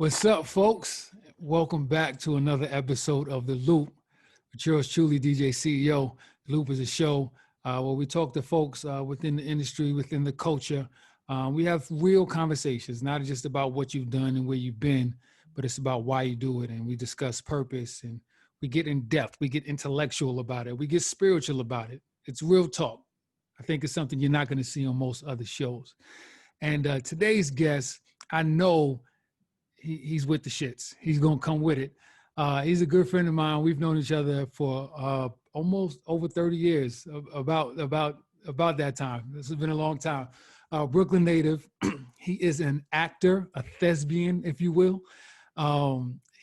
What's up, folks? Welcome back to another episode of The Loop with yours truly, DJ CEO. The Loop is a show where we talk to folks within the industry, within the culture. We have real conversations, not just about what you've done and where you've been, but it's about why you do it. And we discuss purpose, and we get in depth, we get intellectual about it, we get spiritual about it. It's real talk. I think it's something you're not going to see on most other shows. And today's guest, I know he's with the shits. He's going to come with it. He's a good friend of mine. We've known each other for almost over 30 years, about that time. This has been a long time. Brooklyn native. He is an actor, a thespian, if you will.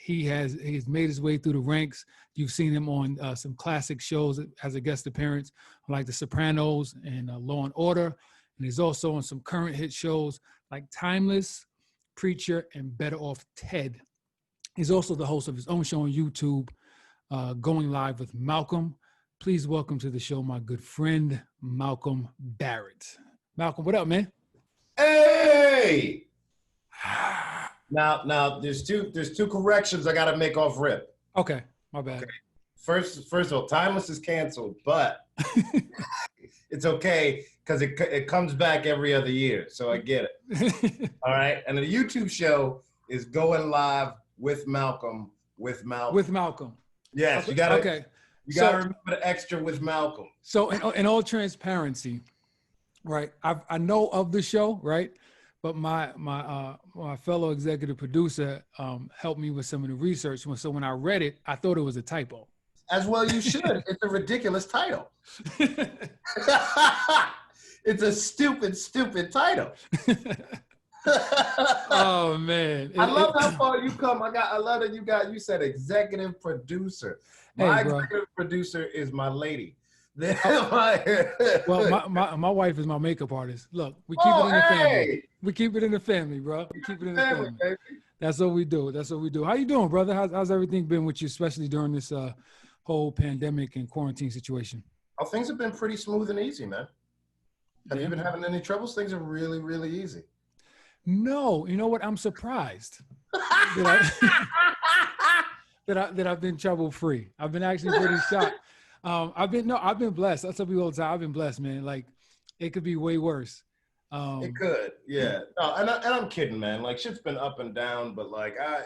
He's made his way through the ranks. You've seen him on some classic shows as a guest appearance, like The Sopranos and Law and Order. And he's also on some current hit shows like Timeless, Preacher, and Better Off Ted. He's also the host of his own show on YouTube, Going Live with Malcolm. Please welcome to the show my good friend, Malcolm Barrett. Malcolm, what up, man? Hey! Now, there's two corrections I gotta make off rip. Okay, my bad. Okay. First of all, Timeless is canceled, but it's okay because it comes back every other year, so I get it. All right, and the YouTube show is Going Live with Malcolm. With Malcolm. Yes, okay. You gotta remember the extra with Malcolm. So in all transparency, right? I know of the show, right? But my fellow executive producer helped me with some of the research. So when I read it, I thought it was a typo. As well you should. It's a ridiculous title. It's a stupid title. Oh man. I love how far you come. I love that you said executive producer. My executive producer is my lady. Well, my wife is my makeup artist. Look, we keep it in the family. We keep it in the family, bro. We keep it in the family. Baby. That's what we do. How you doing, brother? How's everything been with you, especially during this whole pandemic and quarantine situation? Oh, things have been pretty smooth and easy, man. Have you been having any troubles? Things are really, really easy. No, you know what? I'm surprised that I've been trouble free. I've been actually pretty shocked. I've been blessed. I tell people all the time, I've been blessed, man. Like, it could be way worse. It could, yeah. No, and I'm kidding, man. Like, shit's been up and down, but like, I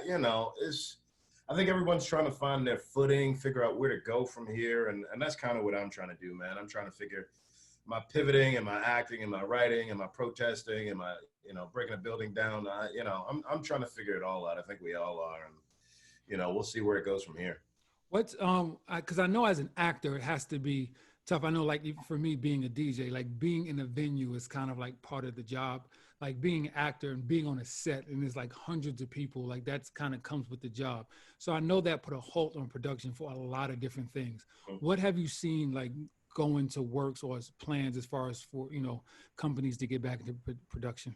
think everyone's trying to find their footing, figure out where to go from here, and that's kind of what I'm trying to do, man. I'm trying to figure my pivoting and my acting and my writing and my protesting and my, breaking a building down. I'm trying to figure it all out. I think we all are, and we'll see where it goes from here. What's because I know as an actor it has to be tough. I know, like, even for me being a DJ, like being in a venue is kind of like part of the job. Like being an actor and being on a set and there's like hundreds of people, like that's kind of comes with the job. So I know that put a halt on production for a lot of different things. Mm-hmm. What have you seen like going to works or as plans as far as for companies to get back into production?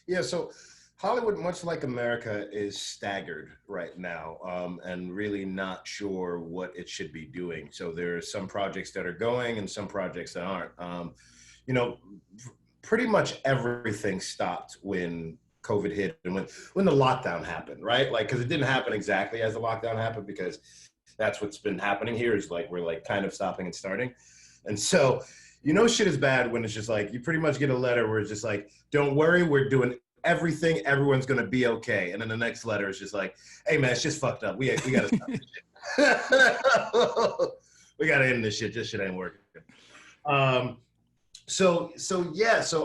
Yeah, so Hollywood, much like America, is staggered right now and really not sure what it should be doing. So there are some projects that are going and some projects that aren't. Pretty much everything stopped when COVID hit and when the lockdown happened, right? Like, because it didn't happen exactly as the lockdown happened, because that's what's been happening here is like we're like kind of stopping and starting. And so, shit is bad when it's just like you pretty much get a letter where it's just like, don't worry, we're doing everything, everyone's gonna be okay. And then the next letter is just like, hey man, it's just fucked up. We gotta stop this shit. We gotta end this shit. This shit ain't working. So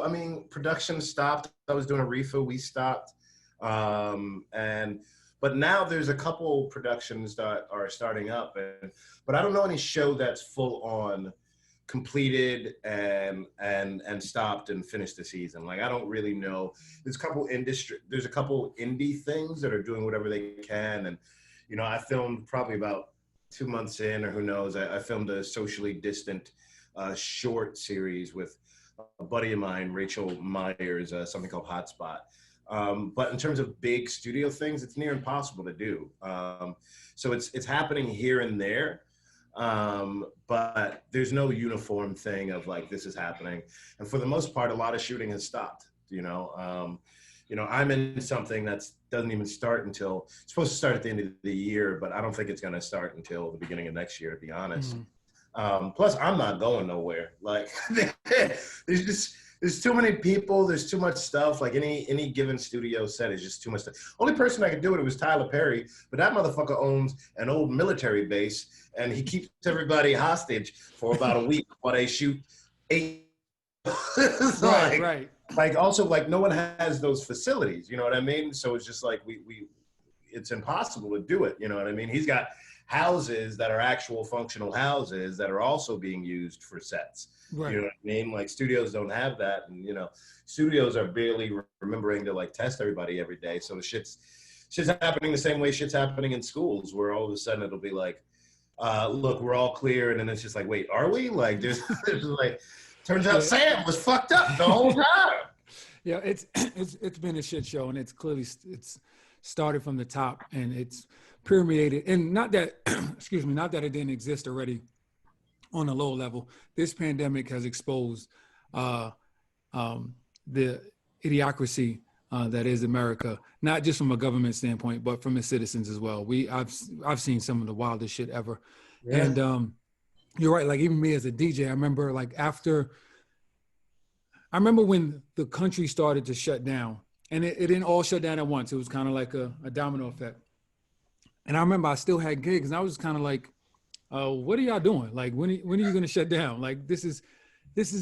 I mean, production stopped. I was doing a reefer, we stopped. But now there's a couple productions that are starting up, but I don't know any show that's full on completed and stopped and finished the season. Like, I don't really know. There's a couple indie things that are doing whatever they can. And, I filmed probably about 2 months in, or who knows, I filmed a socially distant short series with a buddy of mine, Rachel Myers, something called Hotspot. But in terms of big studio things, it's near impossible to do. So it's happening here and there. But there's no uniform thing of like, this is happening. And for the most part, a lot of shooting has stopped, I'm in something that's doesn't even start until it's supposed to start at the end of the year, but I don't think it's going to start until the beginning of next year, to be honest. Plus, I'm not going nowhere. Like, there's too many people. There's too much stuff. Like any given studio set is just too much stuff. Only person I could do it was Tyler Perry, but that motherfucker owns an old military base, and he keeps everybody hostage for about a week while they shoot 8. Right. Like also like no one has those facilities. You know what I mean? So it's just like it's impossible to do it. You know what I mean? He's got houses that are actual functional houses that are also being used for sets. Right. You know what I mean? Like studios don't have that, and studios are barely remembering to like test everybody every day. So the shit's happening the same way shit's happening in schools, where all of a sudden it'll be like, look, we're all clear, and then it's just like, wait, are we? Like there's like, turns out Sam was fucked up the whole time. Yeah, it's been a shit show, and it's started from the top, and it's permeated, and not that excuse me, not that it didn't exist already on a low level. This pandemic has exposed the idiocracy that is America, not just from a government standpoint, but from its citizens as well. I've seen some of the wildest shit ever. Yeah. And you're right, like even me as a DJ, I remember when the country started to shut down, and it didn't all shut down at once. It was kind of like a domino effect. And I remember I still had gigs, and I was kind of like, what are y'all doing? Like, when are you going to shut down? Like, this is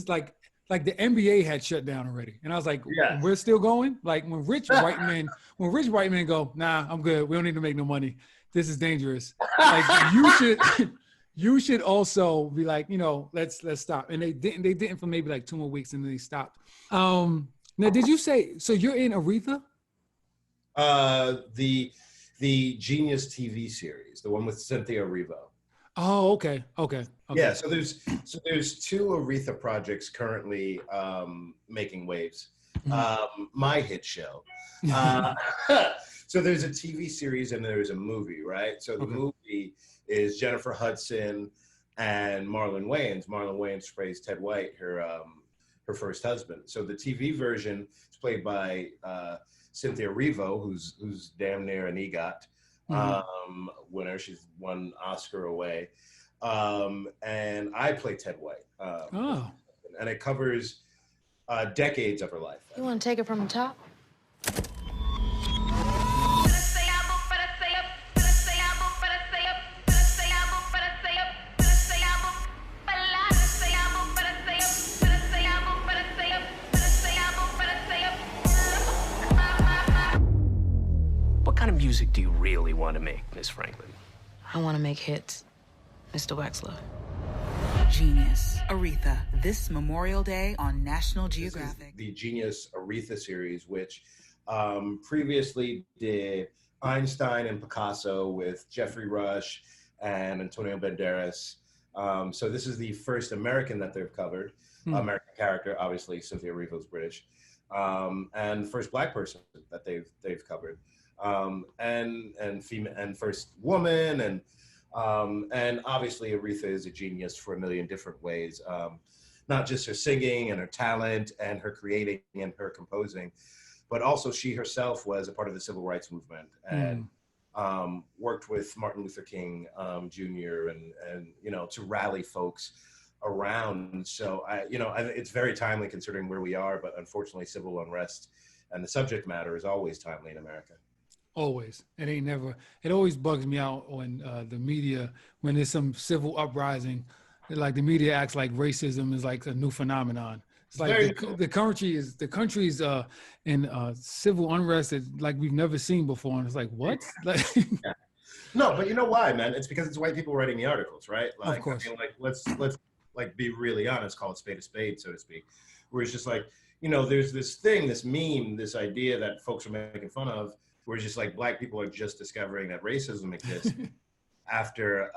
like the NBA had shut down already. And I was like, yeah. We're still going? Like when rich white men go, nah, I'm good. We don't need to make no money. This is dangerous. Like you should also be like, let's stop. And they didn't for maybe like 2 more weeks, and then they stopped. Now, did you say, so you're in Aretha? The Genius TV series, the one with Cynthia Erivo. Oh, okay. Yeah, so there's 2 Aretha projects currently making waves. My hit show. So there's a TV series and there's a movie, right? So the movie is Jennifer Hudson and Marlon Wayans. Marlon Wayans plays Ted White, her first husband. So the TV version is played by Cynthia Erivo, who's damn near an EGOT winner. She's one Oscar away. And I play Ted White. And it covers decades of her life. You want to take it from the top? What kind of music do you really want to make, Miss Franklin? I want to make hits, Mr. Wexler. Genius, Aretha, this Memorial Day on National Geographic. The Genius Aretha series, which previously did Einstein and Picasso with Jeffrey Rush and Antonio Banderas. So this is the first American that they've covered, American character, obviously Cynthia Erivo's British, and the first Black person that they've covered, and female and first woman, and obviously Aretha is a genius for a million different ways, not just her singing and her talent and her creating and her composing, but also she herself was a part of the civil rights movement and worked with Martin Luther King Jr. and to rally folks around. So it's very timely considering where we are, but unfortunately civil unrest and the subject matter is always timely in America. Always. It always bugs me out when the media, when there's some civil uprising, like the media acts like racism is like a new phenomenon. It's like the country's in civil unrest that like we've never seen before. And it's like, what? Yeah. No, but you know why, man? It's because it's white people writing the articles, right? Like, of course. I mean, like, let's like be really honest, call a spade, so to speak. Where it's just like, there's this thing, this meme, this idea that folks are making fun of, where it's just like Black people are just discovering that racism exists after,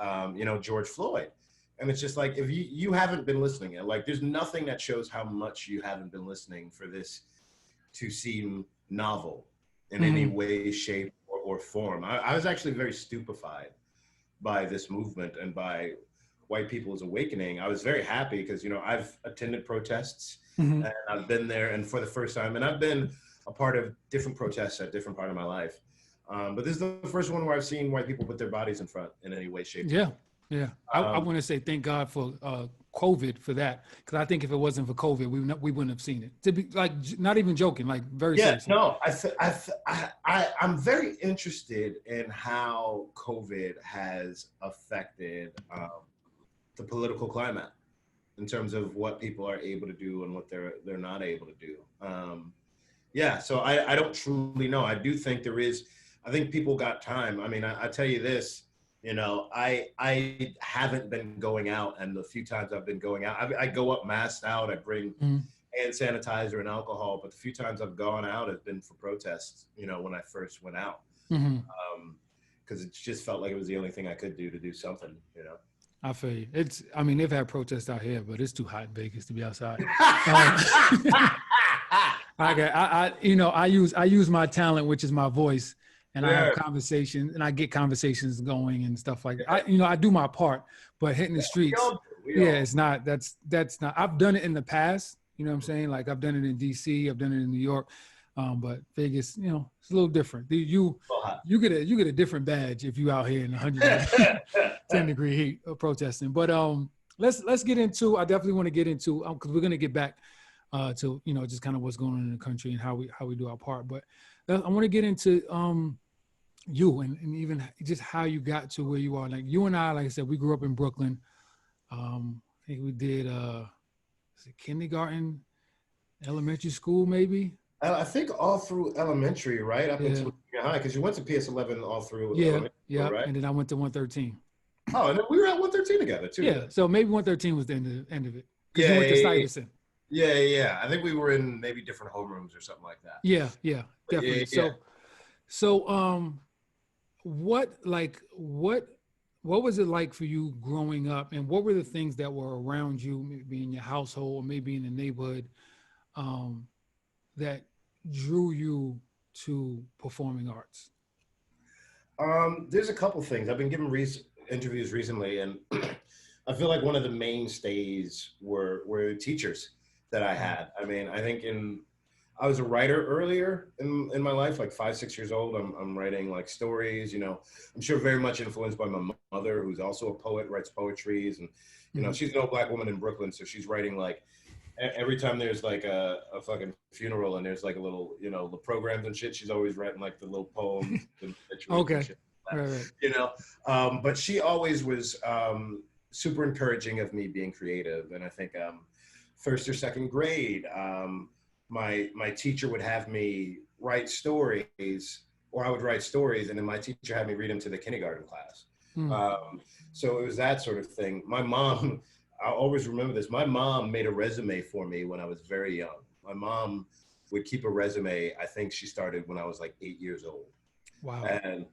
George Floyd. And it's just like, if you haven't been listening, like there's nothing that shows how much you haven't been listening for this to seem novel in any way, shape, or form. I was actually very stupefied by this movement and by white people's awakening. I was very happy because, I've attended protests and I've been there, and for the first time, and I've been a a part of different protests at different part of my life. But this is the first one where I've seen white people put their bodies in front in any way, shape. Yeah, yeah. I want to say thank God for COVID for that, because I think if it wasn't for COVID, we wouldn't have seen it. To be like, not even joking, like very seriously. No, I'm very interested in how COVID has affected the political climate in terms of what people are able to do and what they're not able to do. So I don't truly know. I do think I think people got time. I mean, I tell you this, I haven't been going out, and the few times I've been going out, I go up masked out, I bring hand sanitizer and alcohol, but the few times I've gone out has been for protests, when I first went out. Because it just felt like it was the only thing I could do to do something, I feel you. They've had protests out here, but it's too hot in Vegas to be outside. I use my talent, which is my voice, and I have conversations, and I get conversations going and stuff like that. I do my part, but hitting the streets, it's not. That's not. I've done it in the past. You know what I'm saying? Like I've done it in DC, I've done it in New York, but Vegas, it's a little different. You get a different badge if you out here in 110-degree heat protesting. But let's get into. I definitely want to get into because we're gonna get back to just kind of what's going on in the country and how we do our part. But I want to get into you and even just how you got to where you are. Like you and I, like I said, we grew up in Brooklyn. I think we did kindergarten, elementary school, maybe. I think all through elementary, right? Up until junior high, because you went to PS11 all through. Yeah, right? And then I went to 113. Oh, and then we were at 113 together too. Yeah, so maybe 113 was the end of it. Because you went to Stuyvesant. Yeah. I think we were in maybe different homerooms or something like that. Yeah, definitely. So what was it like for you growing up, and what were the things that were around you, maybe in your household or maybe in the neighborhood, that drew you to performing arts? There's a couple things. I've been giving interviews recently, and I feel like one of the mainstays were teachers that I had. I mean, I think I was a writer earlier in my life, like 5-6 years old. I'm writing like stories, I'm sure very much influenced by my mother, who's also a poet, writes poetries. And, she's an old Black woman in Brooklyn. So she's writing like every time there's like a fucking funeral and there's like a little, the programs and shit, she's always writing like the little poems. Okay. And shit like that, but she always was super encouraging of me being creative. And I think first or second grade, my teacher would have me write stories, or I would write stories, and then my teacher had me read them to the kindergarten class. So it was that sort of thing. My mom, I'll always remember this. My mom made a resume for me when I was very young. My mom would keep a resume. I think she started when I was like 8 years old. Wow. And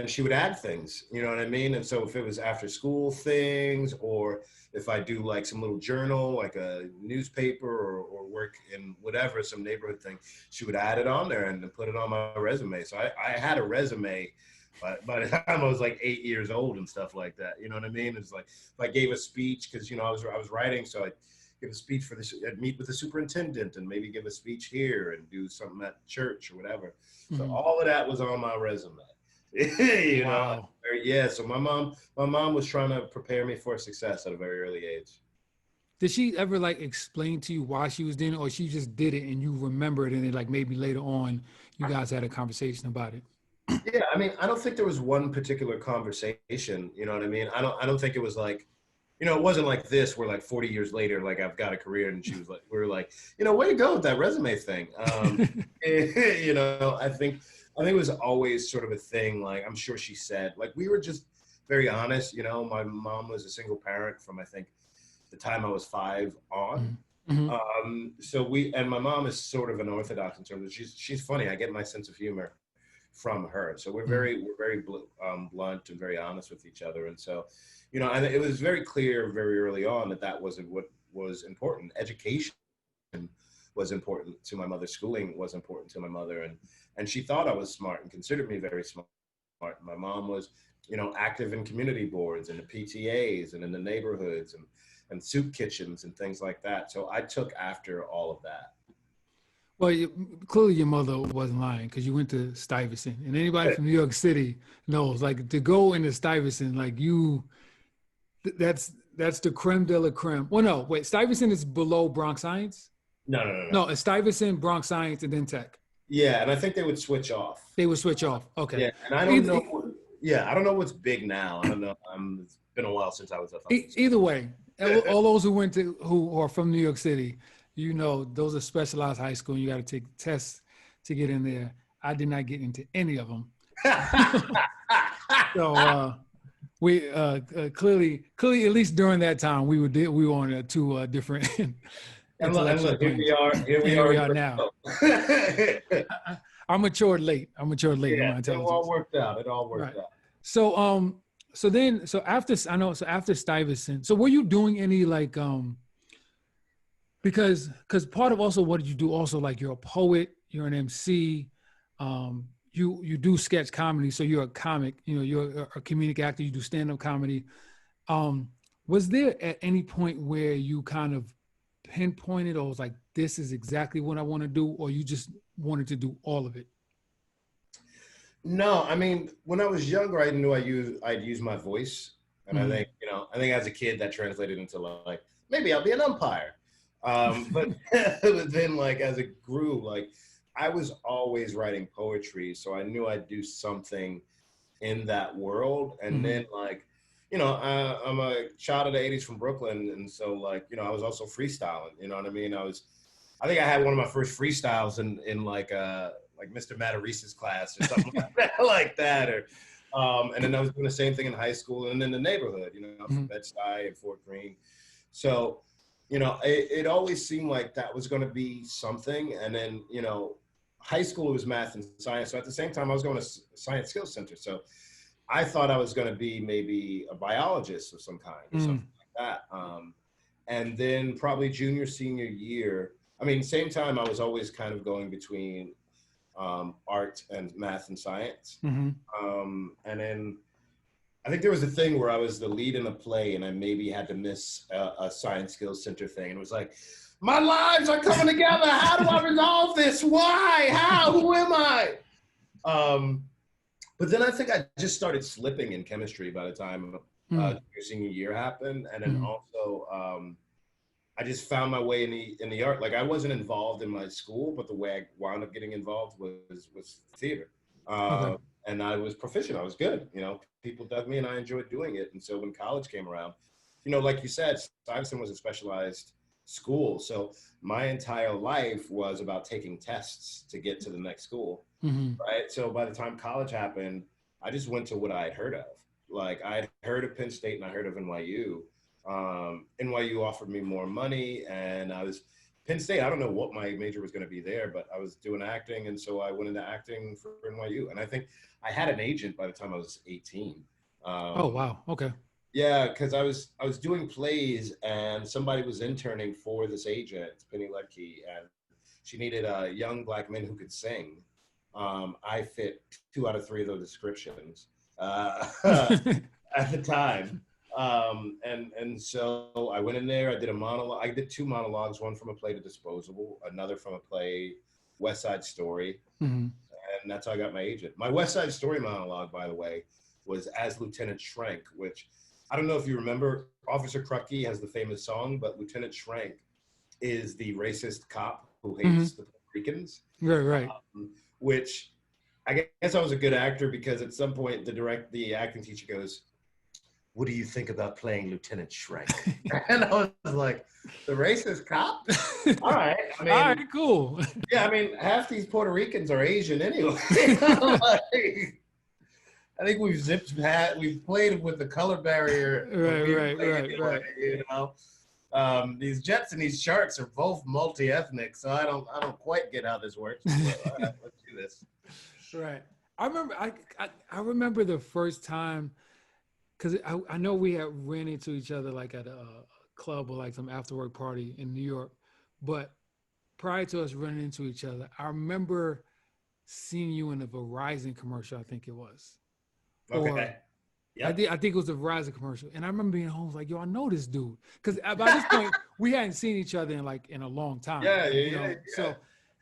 she would add things, you know what I mean? And so if it was after school things, or if I do like some little journal, like a newspaper or work in whatever, some neighborhood thing, she would add it on there and put it on my resume. So I had a resume by the time I was like 8 years old and stuff like that. You know what I mean? It's like, if I gave a speech, cause I was writing, so I'd give a speech for this, I'd meet with the superintendent and maybe give a speech here and do something at church or whatever. So all of that was on my resume. Wow. So my mom was trying to prepare me for success at a very early age. Did she ever like explain to you why she was doing it, or she just did it and you remembered it, and like maybe later on you guys had a conversation about it? Yeah, I mean, I don't think there was one particular conversation, you know what I mean? I don't think it was like, it wasn't like this where like 40 years later, like I've got a career, and she was like, we were like, way to go with that resume thing. I think it was always sort of a thing. Like, I'm sure she said, like, we were just very honest. My mom was a single parent from, I think, the time I was 5 on. And my mom is sort of unorthodox in terms of she's funny. I get my sense of humor from her. So we're very blunt and very honest with each other. And so, and it was very clear very early on that wasn't what was important. Education was important to my mother. Schooling was important to my mother. And she thought I was smart and considered me very smart. My mom was, active in community boards and the PTAs and in the neighborhoods and soup kitchens and things like that. So I took after all of that. Well, clearly your mother wasn't lying because you went to Stuyvesant, and anybody from New York City knows, like, to go into Stuyvesant, like that's the creme de la creme. Well, no, wait, Stuyvesant is below Bronx Science. No. No, it's Stuyvesant, Bronx Science, and then Tech. Yeah, and I think they would switch off. They would switch off. Okay. Yeah, and I don't know. Yeah, I don't know what's big now. I don't know. It's been a while since I was at. Either way, all those who are from New York City, you know, those are specialized high school. And you got to take tests to get in there. I did not get into any of them. So we clearly, at least during that time, we were on two different. And look, here we are now. I matured late. Yeah, it all worked out. Out. So after Stuyvesant, so were you doing any like because part of also what did you do also, like, you're a poet, you're an MC, you do sketch comedy, so you're a comic, you know, you're a comedic actor, you do stand-up comedy. Was there at any point where you kind of pinpointed or was like, this is exactly what I want to do, or you just wanted to do all of it? No, I mean, when I was younger, I knew I'd use my voice, and I think as a kid that translated into like, maybe I'll be an umpire. But then, like, as it grew, like, I was always writing poetry, so I knew I'd do something in that world. And then, like, you know, I'm a child of the 80s from Brooklyn, and so, like, you know, I was also freestyling, you know what I mean? I think I had one of my first freestyles in like Mr. Matarese's class or something like that, or and then I was doing the same thing in high school and in the neighborhood, you know, from Bed-Stuy and Fort Greene. So, you know, it always seemed like that was going to be something. And then, you know, high school was math and science. So at the same time, I was going to Science Skills Center. So I thought I was going to be maybe a biologist of some kind or something like that. And then probably junior, senior year, I mean, same time, I was always kind of going between art and math and science. And then I think there was a thing where I was the lead in a play and I maybe had to miss a Science Skills Center thing. And it was like, my lives are coming together. How do I resolve this? Why? How? Who am I? But then I think I just started slipping in chemistry by the time your senior year happened. And then also, I just found my way in the art. Like, I wasn't involved in my school, but the way I wound up getting involved was theater. And I was proficient. I was good. You know, people dug me and I enjoyed doing it. And so when college came around, you know, like you said, Stuyvesant was a specialized school. So my entire life was about taking tests to get to the next school. Right. So by the time college happened, I just went to what I had heard of. Like, I'd heard of Penn State and I heard of NYU. NYU offered me more money, and Penn State, I don't know what my major was going to be there, but I was doing acting. And so I went into acting for NYU. And I think I had an agent by the time I was 18. Oh, wow. Okay. Yeah. Cause I was doing plays and somebody was interning for this agent, Penny Ledke, and she needed young Black men who could sing. I fit 2 out of 3 of those descriptions at the time. And so I went in there, I did a monologue. I did 2 monologues, one from a play, The Disposable, another from a play, West Side Story. And that's how I got my agent. My West Side Story monologue, by the way, was as Lieutenant Schrank, which I don't know if you remember. Officer Krucky has the famous song, but Lieutenant Schrank is the racist cop who hates the Puerto Ricans. Right. Which I guess I was a good actor because at some point the acting teacher goes, "What do you think about playing Lieutenant Schrank?" And I was like, the racist cop? All right. I mean, all right, cool. Yeah, I mean, half these Puerto Ricans are Asian anyway. Like, I think we've played with the color barrier. Right. You know, these Jets and these Sharks are both multi-ethnic, so I don't quite get how this works. But, all right, let's do this. Right. I remember the first time. Because I know we had ran into each other like at a club or like some after work party in New York. But prior to us running into each other, I remember seeing you in a Verizon commercial, I think it was. Okay. Yeah. I think it was a Verizon commercial. And I remember being home like, yo, I know this dude. Because by this point, we hadn't seen each other in a long time. Yeah. So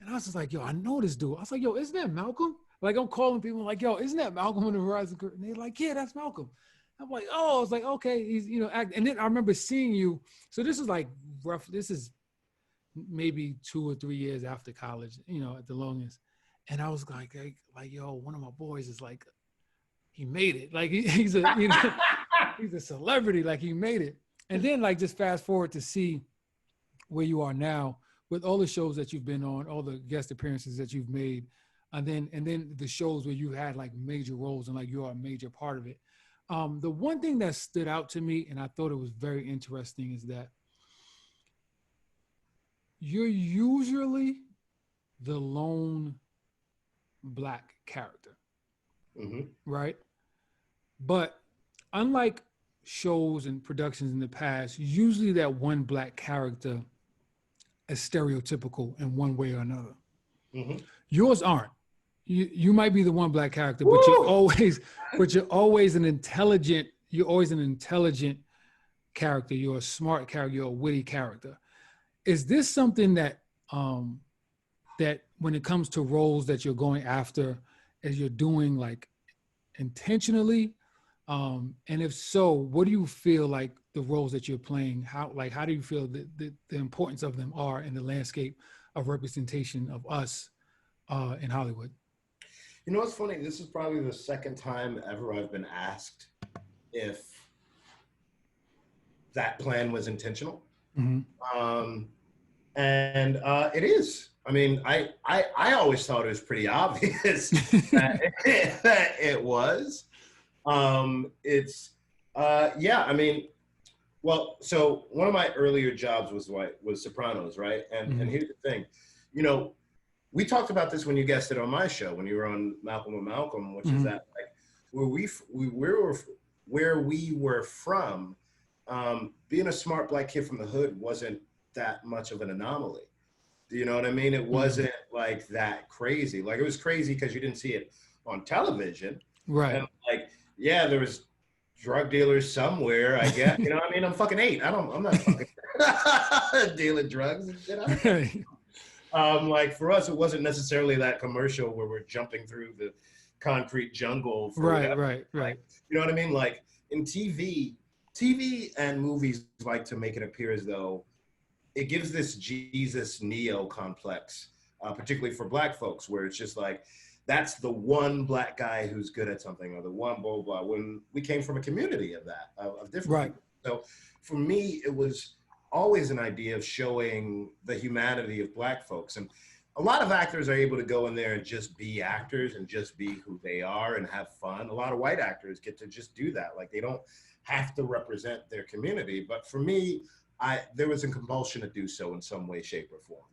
And I was just like, yo, I know this dude. I was like, yo, isn't that Malcolm? Like, I'm calling people like, yo, isn't that Malcolm in the Horizon? And they're like, yeah, that's Malcolm. I'm like, oh, I was like, okay, he's, you know, and then I remember seeing you. So this is like this is maybe 2 or 3 years after college, you know, at the longest. And I was like, yo, one of my boys is like, he made it. Like he's a, you know, he's a celebrity. Like he made it. And then like just fast forward to see where you are now with all the shows that you've been on, all the guest appearances that you've made, and then the shows where you had like major roles and like you are a major part of it. The one thing that stood out to me, and I thought it was very interesting, is that you're usually the lone Black character, right? But unlike shows and productions in the past, usually that one Black character is stereotypical in one way or another. Yours aren't. You might be the one Black character, but you're always an intelligent character. You're a smart character. You're a witty character. Is this something that that when it comes to roles that you're going after, as you're doing like intentionally? And if so, what do you feel like the roles that you're playing, how do you feel the importance of them are in the landscape of representation of us in Hollywood? You know what's funny? This is probably the second time ever I've been asked if that plan was intentional. And it is. I mean, I always thought it was pretty obvious that it was. Yeah, I mean, well, so one of my earlier jobs was Sopranos, right? And here's the thing, you know, we talked about this when you guested on my show, when you were on Malcolm and Malcolm, which is that like where we were from, being a smart Black kid from the hood wasn't that much of an anomaly. Do you know what I mean? It wasn't like that crazy. Like it was crazy because you didn't see it on television. Right. And like, yeah, there was drug dealers somewhere, I guess. You know what I mean? I'm fucking 8. I'm not fucking dealing drugs and shit. Like for us, it wasn't necessarily that commercial where we're jumping through the concrete jungle. Right. Like, you know what I mean? Like in TV and movies like to make it appear as though it gives this Jesus Neo complex, particularly for Black folks, where it's just like, that's the one Black guy who's good at something, or the one blah, blah, when we came from a community of that, of different people. So for me, it was always an idea of showing the humanity of Black folks. And a lot of actors are able to go in there and just be actors and just be who they are and have fun. A lot of white actors get to just do that. Like they don't have to represent their community. But for me, there was a compulsion to do so in some way, shape, or form.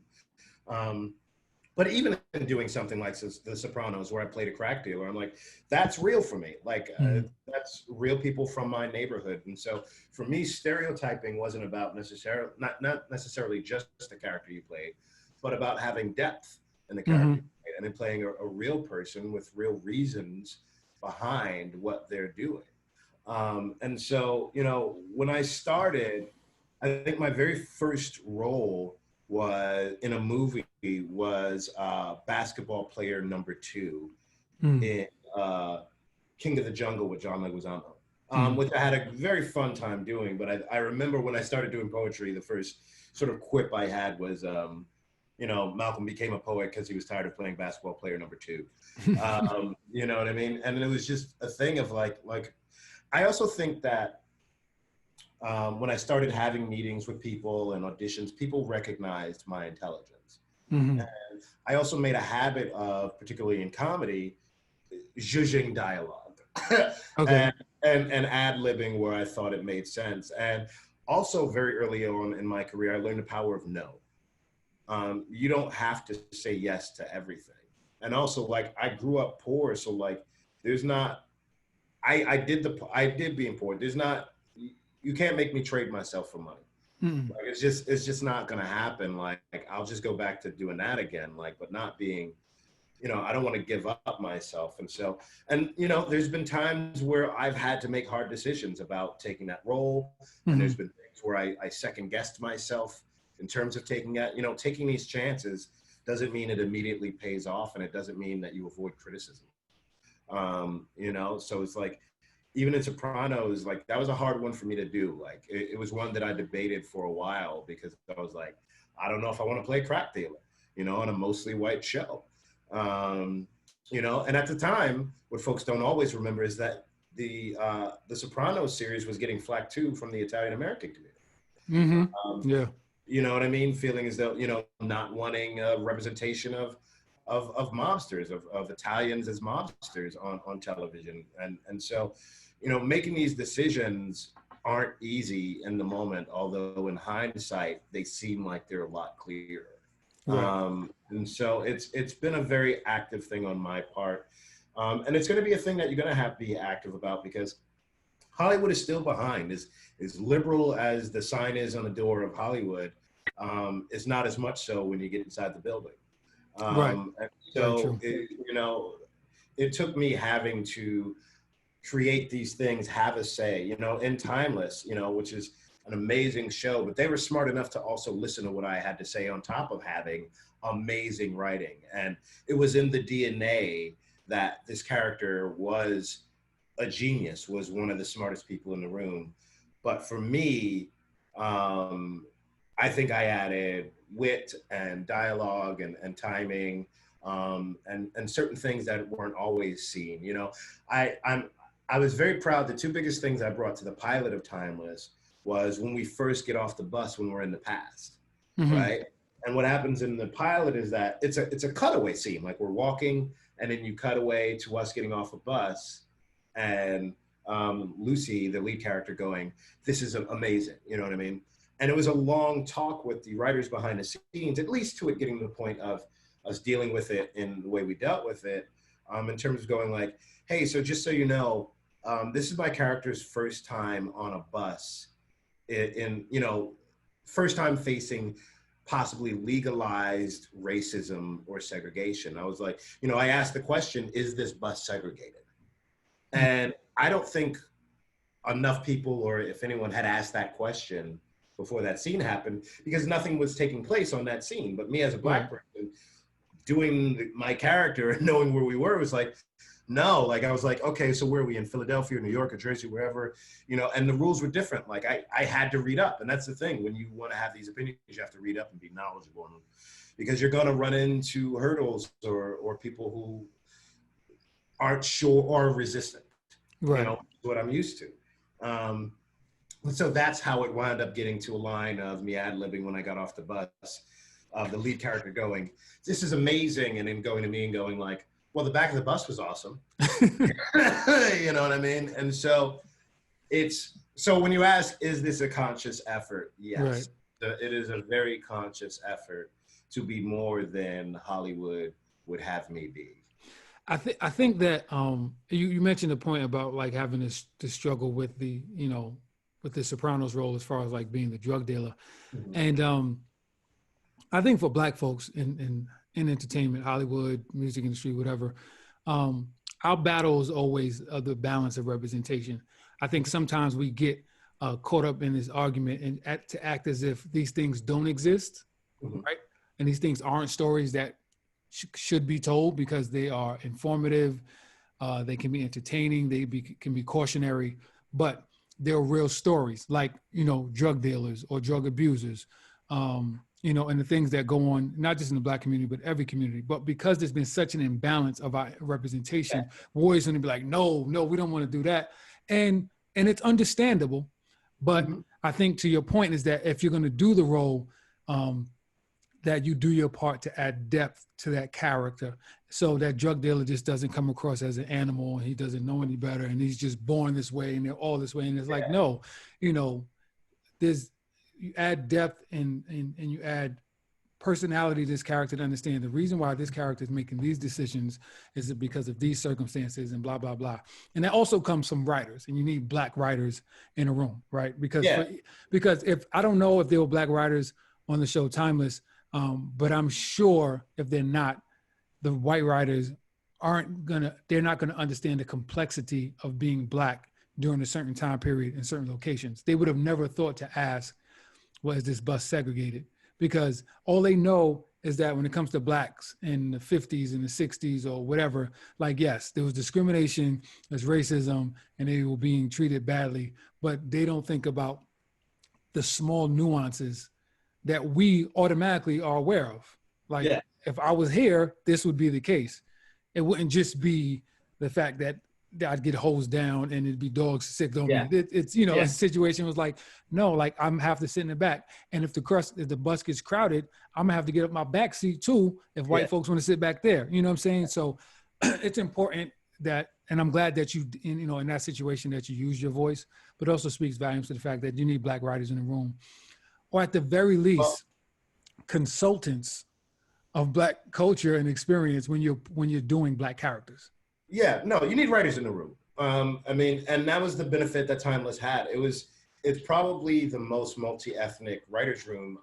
But even in doing something like The Sopranos, where I played a crack dealer, I'm like, that's real for me. Like, that's real people from my neighborhood. And so for me, stereotyping wasn't about not necessarily just the character you played, but about having depth in the character you played, and then playing a real person with real reasons behind what they're doing. And so, you know, when I started, I think my very first role was in a movie was basketball player number 2 in King of the Jungle with John Leguizamo, which I had a very fun time doing. But I remember when I started doing poetry, the first sort of quip I had was, you know, Malcolm became a poet because he was tired of playing basketball player number 2. You know what I mean? And it was just a thing of like, I also think that when I started having meetings with people and auditions, people recognized my intelligence. And I also made a habit of, particularly in comedy, zhuzhing dialogue and ad-libbing where I thought it made sense. And also very early on in my career, I learned the power of no. You don't have to say yes to everything. And also, like, I grew up poor, so like, there's not, I did being poor. There's not, you can't make me trade myself for money. Like, it's just not gonna happen. Like I'll just go back to doing that again. Like, but not being, you know, I don't want to give up myself. And so, and you know, there's been times where I've had to make hard decisions about taking that role. And there's been things where I second guessed myself in terms of taking these chances doesn't mean it immediately pays off, and it doesn't mean that you avoid criticism. You know, so it's like, even in Sopranos, like that was a hard one for me to do. Like it was one that I debated for a while, because I was like, I don't know if I want to play crack dealer, you know, on a mostly white show. You know, and at the time, what folks don't always remember is that the Sopranos series was getting flack too from the Italian American community. Yeah. You know what I mean? Feeling as though, you know, not wanting a representation of mobsters, of Italians as mobsters on television. And so, you know, making these decisions aren't easy in the moment, although in hindsight, they seem like they're a lot clearer. Right. And so it's been a very active thing on my part. And it's going to be a thing that you're going to have to be active about, because Hollywood is still behind. As liberal as the sign is on the door of Hollywood, it's not as much so when you get inside the building. Right. And so, you know, it took me having to create these things, have a say, you know, in Timeless, you know, which is an amazing show, but they were smart enough to also listen to what I had to say on top of having amazing writing. And it was in the DNA that this character was a genius, was one of the smartest people in the room. But for me, I think I added wit and dialogue and timing, and certain things that weren't always seen. You know, I was very proud. The two biggest things I brought to the pilot of Timeless was when we first get off the bus when we're in the past, right? And what happens in the pilot is that it's a cutaway scene. Like we're walking, and then you cut away to us getting off a bus, and Lucy, the lead character, going, "This is amazing." You know what I mean? And it was a long talk with the writers behind the scenes, at least to it getting to the point of us dealing with it in the way we dealt with it, in terms of going like, hey, so just so you know, this is my character's first time on a bus in you know, first time facing possibly legalized racism or segregation. I was like, you know, I asked the question, is this bus segregated? And I don't think enough people, or if anyone, had asked that question before that scene happened, because nothing was taking place on that scene. But me as a Black person doing my character and knowing where we were was like, no, like I was like, okay, so where are we, in Philadelphia, New York, or Jersey, wherever, you know, and the rules were different. Like I had to read up, and that's the thing. When you want to have these opinions, you have to read up and be knowledgeable, because you're going to run into hurdles or people who aren't sure or resistant, right? You know, what I'm used to. So that's how it wound up getting to a line of me ad-libbing when I got off the bus, of the lead character going, "This is amazing," and then going to me and going like, "Well, the back of the bus was awesome." You know what I mean? And so so when you ask, is this a conscious effort? Yes, it is a very conscious effort to be more than Hollywood would have me be. I think that you mentioned the point about like having to struggle with the, you know, with the Sopranos role as far as like being the drug dealer. And I think for Black folks in entertainment, Hollywood, music industry, whatever, our battle is always the balance of representation. I think sometimes we get caught up in this argument and to act as if these things don't exist, right? And these things aren't stories that should be told, because they are informative, they can be entertaining, can be cautionary, but they're real stories, like, you know, drug dealers or drug abusers, you know, and the things that go on, not just in the Black community, but every community. But because there's been such an imbalance of our representation, we're always going to be like, no, we don't want to do that. And it's understandable. But I think to your point is that if you're going to do the role, that you do your part to add depth to that character, so that drug dealer just doesn't come across as an animal and he doesn't know any better and he's just born this way and they're all this way. And it's like, no, you know, you add depth and you add personality to this character to understand the reason why this character is making these decisions is because of these circumstances and blah, blah, blah. And that also comes from writers, and you need Black writers in a room, right? Because if I don't know if there were Black writers on the show Timeless, but I'm sure if they're not, the white writers they're not gonna understand the complexity of being Black during a certain time period in certain locations. They would have never thought to ask, well, is this bus segregated? Because all they know is that when it comes to blacks in the 50s and the 60s or whatever, like, yes, there was discrimination, there's racism, and they were being treated badly, but they don't think about the small nuances that we automatically are aware of. Like, if I was here, this would be the case. It wouldn't just be the fact that I'd get hosed down and it'd be dogs sick on me. It's, you know, a situation was like, no, like I'm have to sit in the back. And if the bus gets crowded, I'm gonna have to get up my back seat too if white folks want to sit back there. You know what I'm saying? So it's important that, and I'm glad that you know, in that situation that you use your voice, but also speaks volumes to the fact that you need black writers in the room. Or at the very least, consultants of black culture and experience when you're doing black characters. Yeah, no, you need writers in the room. I mean, and that was the benefit that Timeless had. It's probably the most multi-ethnic writers room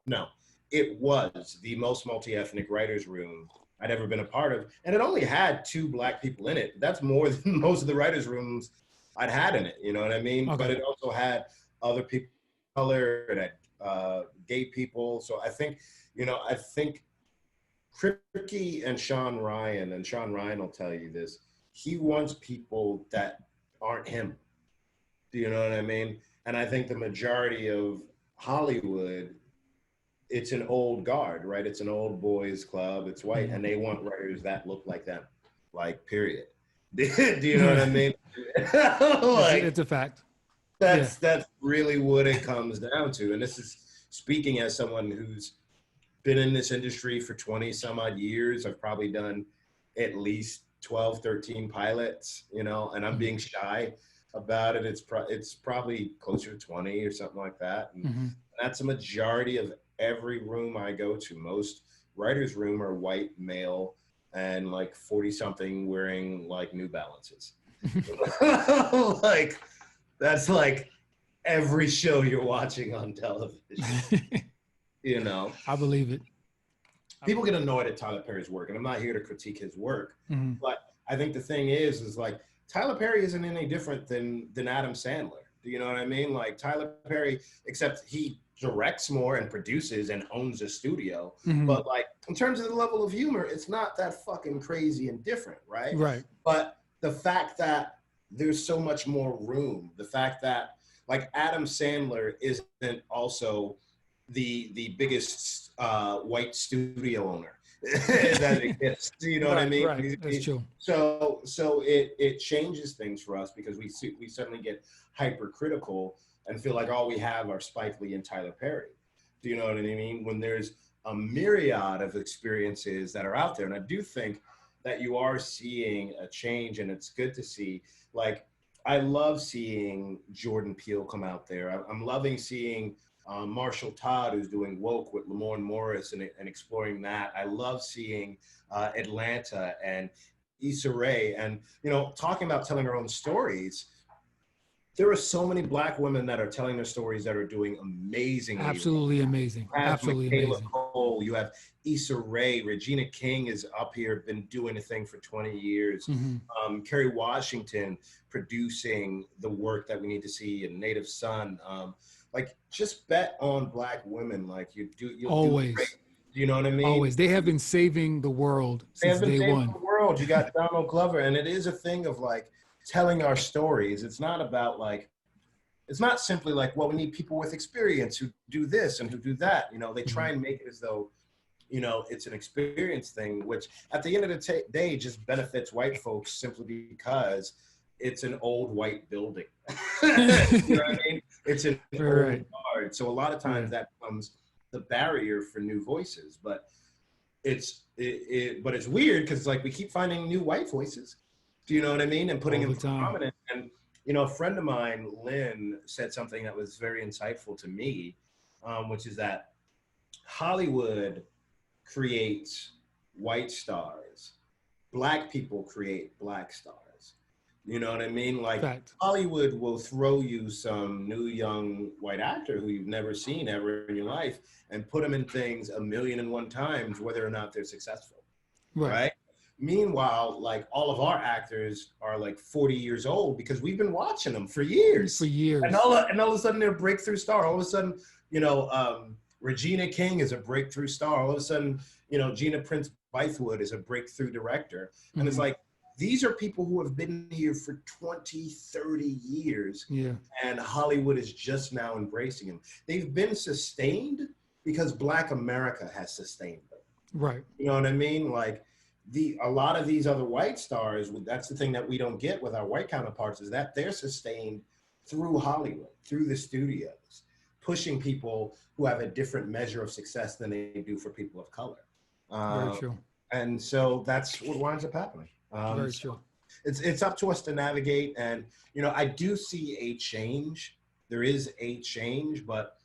no, it was the most multi-ethnic writers room I'd ever been a part of. And it only had 2 black people in it. That's more than most of the writers rooms I'd had in it, you know what I mean? Okay. But it also had other people of color, it had gay people. So I think Kripke and Sean Ryan will tell you this, he wants people that aren't him. Do you know what I mean? And I think the majority of Hollywood, it's an old guard, right? It's an old boys club, it's white, and they want writers that look like them, like, period. Do you know what I mean? Like, it's a fact. That's really what it comes down to. And this is speaking as someone who's been in this industry for 20 some odd years. I've probably done at least 12, 13 pilots, you know, and I'm being shy about it. It's probably closer to 20 or something like that. And that's a majority of every room I go to. Most writers' room are white, male, and like 40 something wearing like New Balances. Like, that's like every show you're watching on television. You know, I believe it. People get annoyed at Tyler Perry's work, and I'm not here to critique his work, but I think the thing is like Tyler Perry isn't any different than Adam Sandler. Do you know what I mean? Like Tyler Perry, except he directs more and produces and owns a studio. But like in terms of the level of humor, it's not that fucking crazy and different, right? Right. But the fact that there's so much more room, the fact that like Adam Sandler isn't also the biggest white studio owner that exists. You know what I mean? Right. That's true. So it changes things for us because we suddenly get hypercritical and feel like all we have are Spike Lee and Tyler Perry. Do you know what I mean? When there's a myriad of experiences that are out there, and I do think that you are seeing a change, and it's good to see. Like, I love seeing Jordan Peele come out there. I'm loving seeing Marshall Todd, who's doing Woke with Lamorne Morris and exploring that. I love seeing Atlanta and Issa Rae, and, you know, talking about telling our own stories. There are so many Black women that are telling their stories that are doing amazingly. Absolutely amazing. Absolutely amazing. Cole, you have Issa Rae, Regina King is up here, been doing a thing for 20 years. Kerry Washington producing the work that we need to see in Native Son. Like, just bet on Black women. Like, you'll always do great. Do you know what I mean? Always. They have been saving the world since day one. The world. You got Donald Glover, and it is a thing of like telling our stories. It's not about like, it's not simply like, well, we need people with experience who do this and who do that. You know, they try and make it as though, you know, it's an experience thing, which at the end of the day just benefits white folks simply because it's an old white building. You know what I mean? It's an old guard. So a lot of times that becomes the barrier for new voices, but it's weird because like we keep finding new white voices. Do you know what I mean? And putting them prominent. And, you know, a friend of mine, Lynn, said something that was very insightful to me, which is that Hollywood creates white stars. Black people create Black stars. You know what I mean? Like, Hollywood will throw you some new young white actor who you've never seen ever in your life and put them in things 1,000,001 times, whether or not they're successful. Right? Meanwhile, like, all of our actors are like 40 years old because we've been watching them for years. And all of a sudden they're a breakthrough star. All of a sudden, you know, Regina King is a breakthrough star. All of a sudden, you know, Gina Prince Bythewood is a breakthrough director. And it's like, these are people who have been here for 20, 30 years. Yeah. And Hollywood is just now embracing them. They've been sustained because Black America has sustained them. Right. You know what I mean? Like a lot of these other white stars, that's the thing that we don't get with our white counterparts, is that they're sustained through Hollywood, through the studios, pushing people who have a different measure of success than they do for people of color. Very true. And so that's what winds up happening. Very true. It's up to us to navigate. And, you know, I do see a change. There is a change, but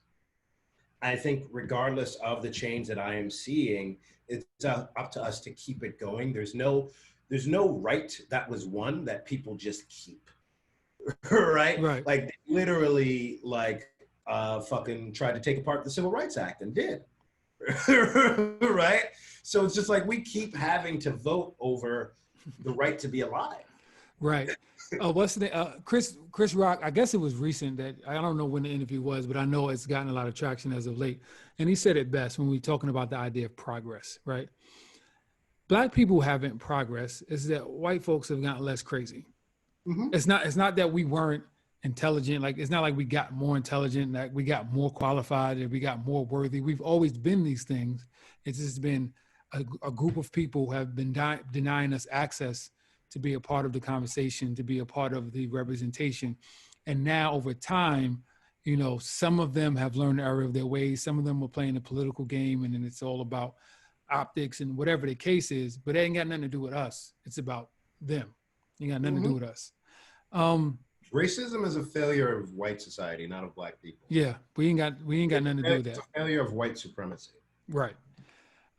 I think regardless of the change that I am seeing, it's up to us to keep it going. There's no right that was won that people just keep. Right? Like literally fucking tried to take apart the Civil Rights Act and did. Right? So it's just like we keep having to vote over the right to be alive. Right. What's the Chris Rock? I guess it was recent that I don't know when the interview was, but I know it's gotten a lot of traction as of late. And he said it best when we were talking about the idea of progress. Right. Black people haven't progressed. It's that white folks have gotten less crazy. Mm-hmm. It's not that we weren't intelligent. Like it's not like we got more intelligent, that we got more qualified, and we got more worthy. We've always been these things. It's just been a group of people who have been denying us access to be a part of the conversation, to be a part of the representation. And now over time, you know, some of them have learned the error of their ways. Some of them are playing a political game, and then it's all about optics and whatever the case is, but it ain't got nothing to do with us. It's about them. It ain't got nothing to do with us. Racism is a failure of white society, not of Black people. Yeah, we ain't got nothing to do with that. It's a failure of white supremacy. Right.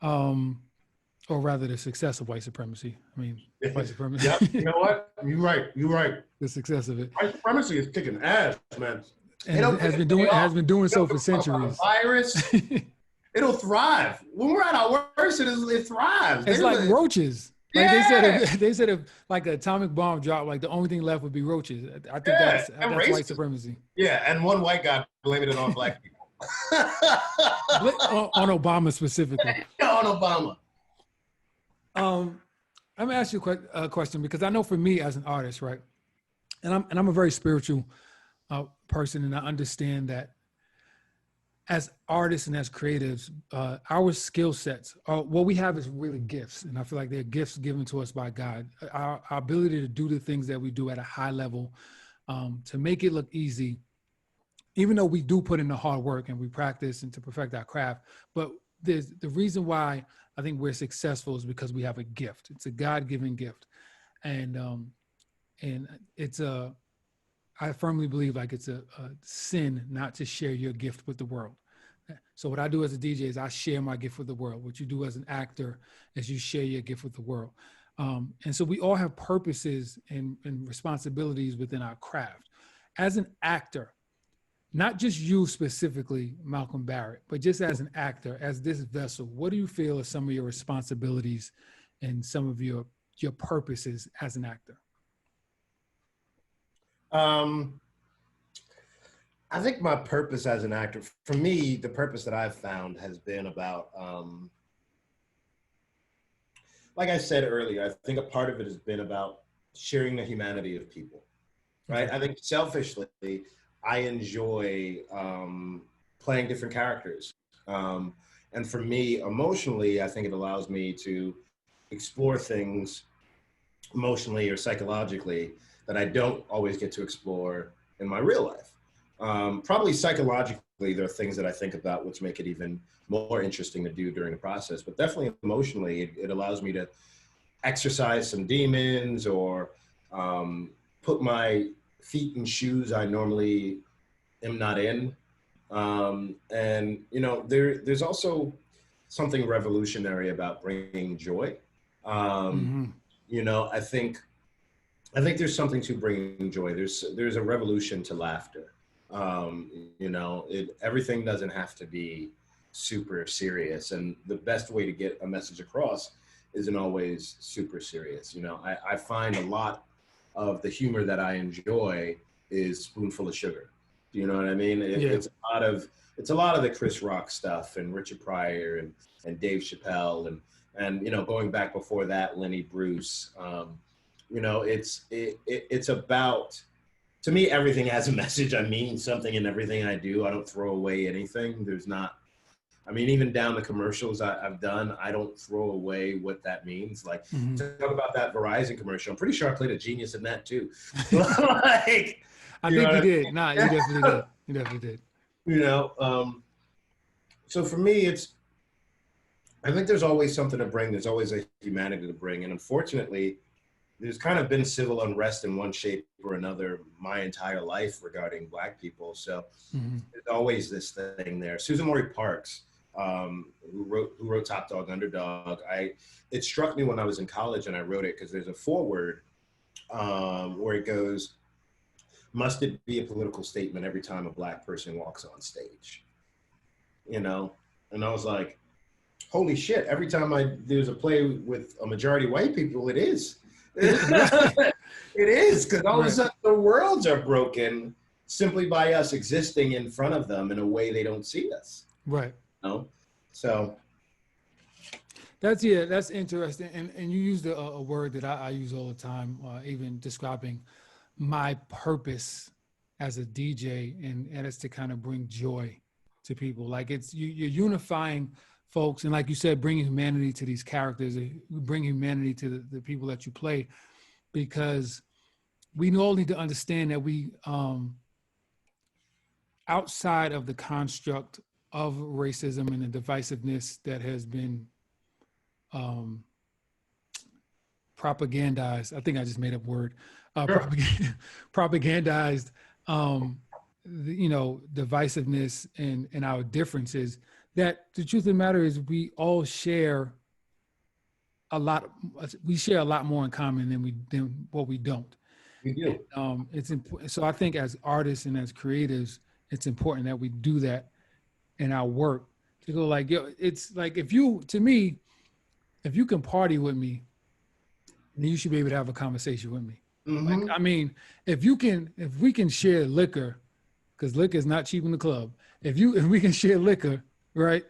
Or rather the success of white supremacy. I mean, white supremacy. Yep. You know what? You're right. The success of it. White supremacy is kicking ass, man. And it has been doing so for centuries. Virus, it'll thrive. When we're at our worst, it thrives. It's like roaches. Like they said if like an atomic bomb dropped, like the only thing left would be roaches. I think that's white supremacy. Yeah, and one white guy blaming it on Black people. on Obama specifically. On Obama. Let me ask you a question, because I know for me as an artist, right, and I'm a very spiritual person, and I understand that as artists and as creatives, our skill sets are what we have is really gifts, and I feel like they're gifts given to us by God. Our ability to do the things that we do at a high level, to make it look easy, even though we do put in the hard work and we practice and to perfect our craft. But the reason why I think we're successful is because we have a gift. It's a God-given gift, and it's I firmly believe like it's a sin not to share your gift with the world. So what I do as a DJ is I share my gift with the world. What you do as an actor is you share your gift with the world. And so we all have purposes and responsibilities within our craft. As an actor, not just you specifically, Malcolm Barrett, but just as an actor, as this vessel, what do you feel are some of your responsibilities and some of your purposes as an actor? I think my purpose as an actor, for me, the purpose that I've found has been about, like I said earlier, I think a part of it has been about sharing the humanity of people, right? I think selfishly, I enjoy playing different characters. And for me, emotionally, I think it allows me to explore things emotionally or psychologically that I don't always get to explore in my real life. Probably psychologically, there are things that I think about which make it even more interesting to do during the process, but definitely emotionally, it allows me to exercise some demons or put my feet in shoes I normally am not in. And, you know, there's also something revolutionary about bringing joy. You know, I think there's something to bringing joy. There's a revolution to laughter. You know, everything doesn't have to be super serious, and the best way to get a message across isn't always super serious. You know, I find a lot of the humor that I enjoy is spoonful of sugar. Do you know what I mean? Yeah. It's a lot of the Chris Rock stuff and Richard Pryor and Dave Chappelle and you know, going back before that, Lenny Bruce. You know, it's about, to me, everything has a message. I mean something in everything I do. I don't throw away anything. There's not, I mean, even down the commercials I've done, I don't throw away what that means. Like, talk about that Verizon commercial. I'm pretty sure I played a genius in that too. Like, I think you did. Nah, you definitely did. You definitely did. You know, so for me, I think there's always something to bring. There's always a humanity to bring. And unfortunately, there's kind of been civil unrest in one shape or another my entire life regarding Black people. So there's always this thing there. Susan Mory Parks, who wrote Top Dog Underdog, it struck me when I was in college and I wrote it because there's a foreword where it goes, must it be a political statement every time a Black person walks on stage? You know? And I was like, holy shit, every time there's a play with a majority white people, it is. It is, because all of a sudden the worlds are broken simply by us existing in front of them in a way they don't see us. Right. You know? So that's interesting. And you used a word that I use all the time, even describing my purpose as a DJ, and it's to kind of bring joy to people. Like you're unifying folks, and like you said, bringing humanity to these characters, bring humanity to the people that you play, because we all need to understand that we, outside of the construct of racism and the divisiveness that has been propagandized, I think I just made up word, propagandized, divisiveness and our differences, that the truth of the matter is we all share a lot more in common than what we don't. we do. It's important. So I think as artists and as creatives, it's important that we do that in our work, to go like, yo, it's like, if you can party with me, then you should be able to have a conversation with me. Like, I mean, if we can share liquor, because liquor is not cheap in the club. If we can share liquor, right,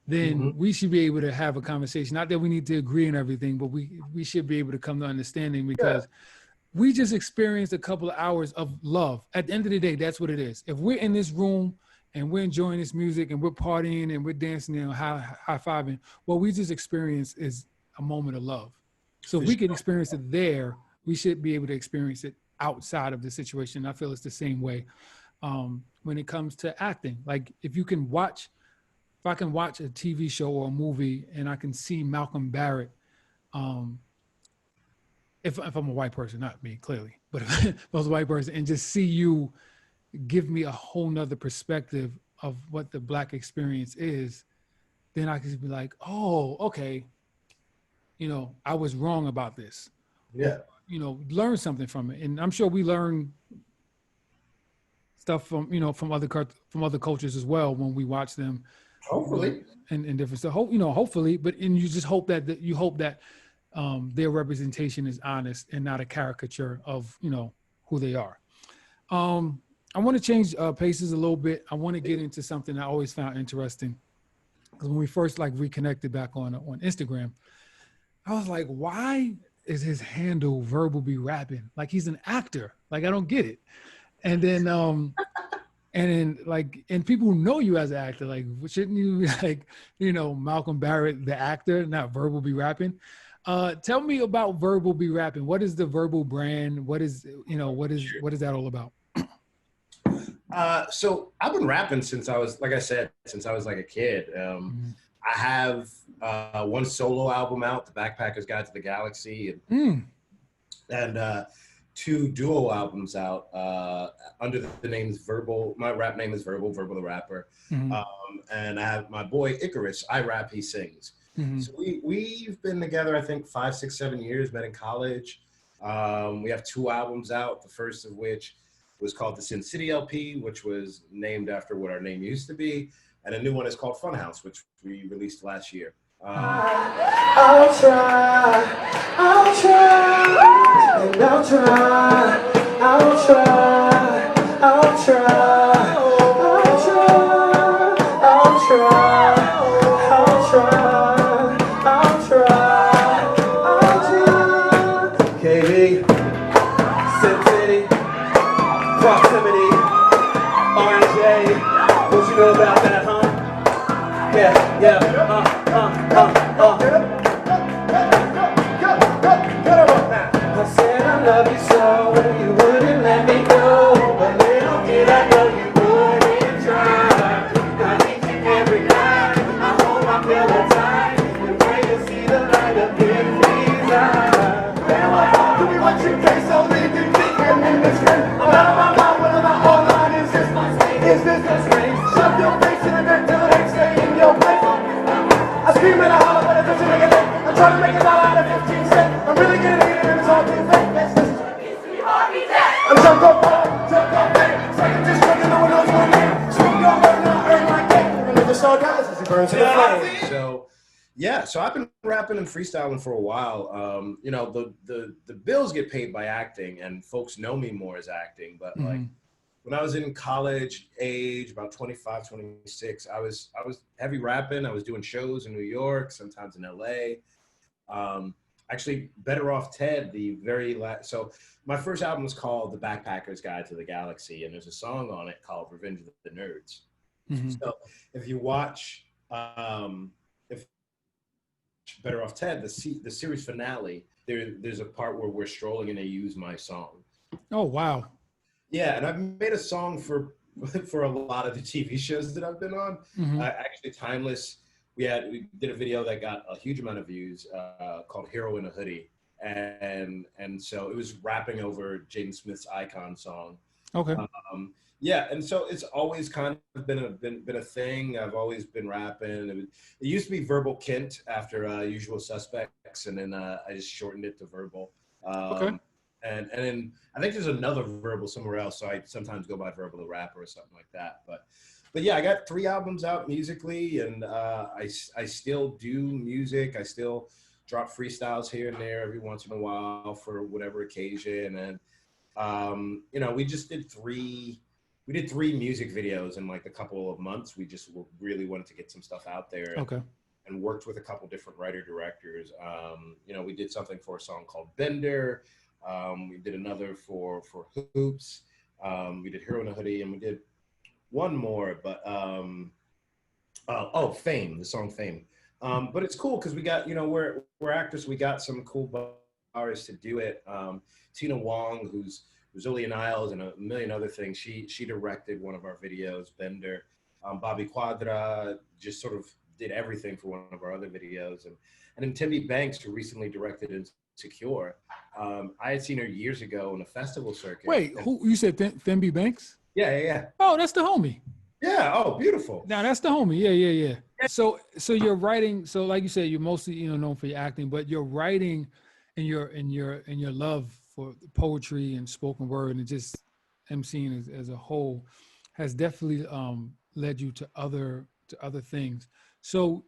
then we should be able to have a conversation. Not that we need to agree on everything, but we should be able to come to understanding, because we just experienced a couple of hours of love. At the end of the day, that's what it is. If we're in this room and we're enjoying this music and we're partying and we're dancing and high-fiving, what we just experienced is a moment of love. So if we can experience it there, we should be able to experience it outside of the situation. I feel it's the same way when it comes to acting. Like, if I can watch a TV show or a movie and I can see Malcolm Barrett, if I'm a white person, not me, clearly, but if I was a white person, and just see you give me a whole nother perspective of what the Black experience is, then I could be like, oh, okay, I was wrong about this. Yeah. Learn something from it. And I'm sure we learn stuff from other cultures as well when we watch them. Hopefully. And different stuff. Hopefully, but you just hope that their representation is honest and not a caricature of who they are. I want to change paces a little bit. I want to get into something I always found interesting, because when we first reconnected back on Instagram, I was like, why is his handle Verbal Be Rapping? Like, he's an actor. Like, I don't get it. And then and people who know you as an actor, like, shouldn't you be like, Malcolm Barrett, the actor, not Verbal Be Rapping? Tell me about Verbal Be Rapping. What is the Verbal brand? What is that all about? So I've been rapping since I was like a kid. I have one solo album out, The Backpacker's Guide to the Galaxy, and two duo albums out under the names Verbal. My rap name is Verbal the Rapper. And I have my boy Icarus. I rap, he sings. So we've been together, I think 5, 6, 7 years, met in college. We have 2 albums out, the first of which was called the Sin City LP, which was named after what our name used to be. And a new one is called Funhouse, which we released last year. I'll try, and I'll try. Yeah, I said I love you so, you wouldn't let me go. But little did I know you wouldn't try. I need you every night, I hold my pillow tight, and pray to see the light up in these eyes. Damn, I thought to be what you taste, so leave me and in this game. I'm out of my mind, what am I online? Is this my state? Is this the strange? Shove your face in the neck till the next day in your place. I scream and I holler, but it doesn't make a thing. I'm trying to make it all out of 15 cents. I'm really getting it and it's all too fake. I'm jump up, jump up, second just drinking, no one knows my name. Smoke your hurt, not earn like cake. And the star dies as he burns in the flame. So, yeah, so I've been rapping and freestyling for a while. You know, the bills get paid by acting, and folks know me more as acting. But like when I was in college age, about 25, 26, I was heavy rapping. I was doing shows in New York, sometimes in LA. Actually, Better Off Ted, the very last. So my first album was called The Backpacker's Guide to the Galaxy, and there's a song on it called Revenge of the Nerds. So if you watch, if Better Off Ted, the series finale, there's a part where we're strolling and they use my song. Oh, wow. Yeah, and I've made a song for a lot of the TV shows that I've been on. Actually, Timeless. We did a video that got a huge amount of views called "Hero in a Hoodie," and so it was rapping over Jaden Smith's Icon song. Okay. Yeah, and so it's always kind of been a thing. I've always been rapping. It used to be Verbal Kint after Usual Suspects, and then I just shortened it to Verbal. Okay. And then I think there's another Verbal somewhere else, so I sometimes go by Verbal the Rapper or something like that. But yeah, I got 3 albums out musically, and I still do music. I still drop freestyles here and there every once in a while for whatever occasion. And you know, we did 3 music videos in like a couple of months. We just really wanted to get some stuff out there. And worked with a couple different writer directors. You know, we did something for a song called Bender. We did another for Hoops. We did Hero in a Hoodie, and we did one more, but Fame, the song Fame. But it's cool because we got, you know, we're actors. We got some cool artists to do it. Tina Wong, who's Zillion Isles and a million other things. She directed one of our videos, Bender. Bobby Quadra just sort of did everything for one of our other videos. And then Timby Banks, who recently directed Insecure. I had seen her years ago in a festival circuit. Wait, who you said Themby Banks? Yeah. Oh, that's the homie. Yeah. Oh, beautiful. Now that's the homie. Yeah. So you're writing. So like you said, you're mostly known for your acting, but your writing and your love for poetry and spoken word and just emceeing as a whole has definitely led you to other things. So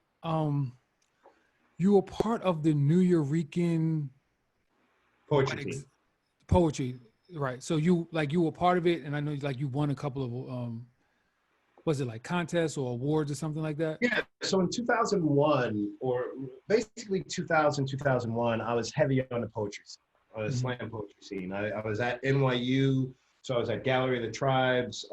you were part of the New Yorican poetry team. Poetry, right? So you were part of it, and I know like you won a couple of was it like contests or awards or something like that? Yeah. So in 2001, or basically 2001, I was heavy on the poetry scene, on the slam poetry scene. I was at NYU, so I was at Gallery of the Tribes.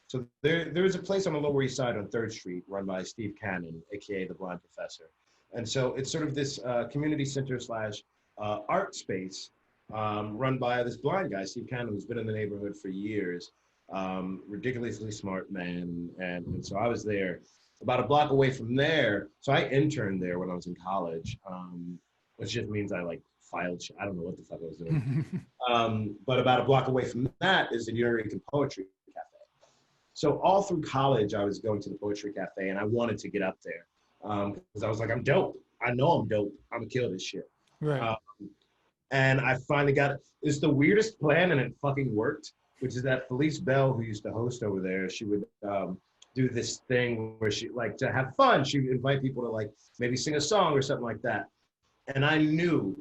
So there is a place on the Lower East Side on 3rd Street run by Steve Cannon, aka the Blind Professor. And so it's sort of this community center / art space run by this blind guy, Steve Cannon, who's been in the neighborhood for years. Ridiculously smart man. And so I was there. About a block away from there, so I interned there when I was in college, which just means I like filed, I don't know what the fuck I was doing. But about a block away from that is the New Yorican Poetry Cafe. So all through college, I was going to the Poetry Cafe, and I wanted to get up there because I was like, I'm dope. I know I'm dope. I'm gonna kill this shit. Right. And I finally got it. It's the weirdest plan, and it fucking worked, which is that Felice Bell, who used to host over there, she would do this thing where she, like, to have fun, she would invite people to like maybe sing a song or something like that. And I knew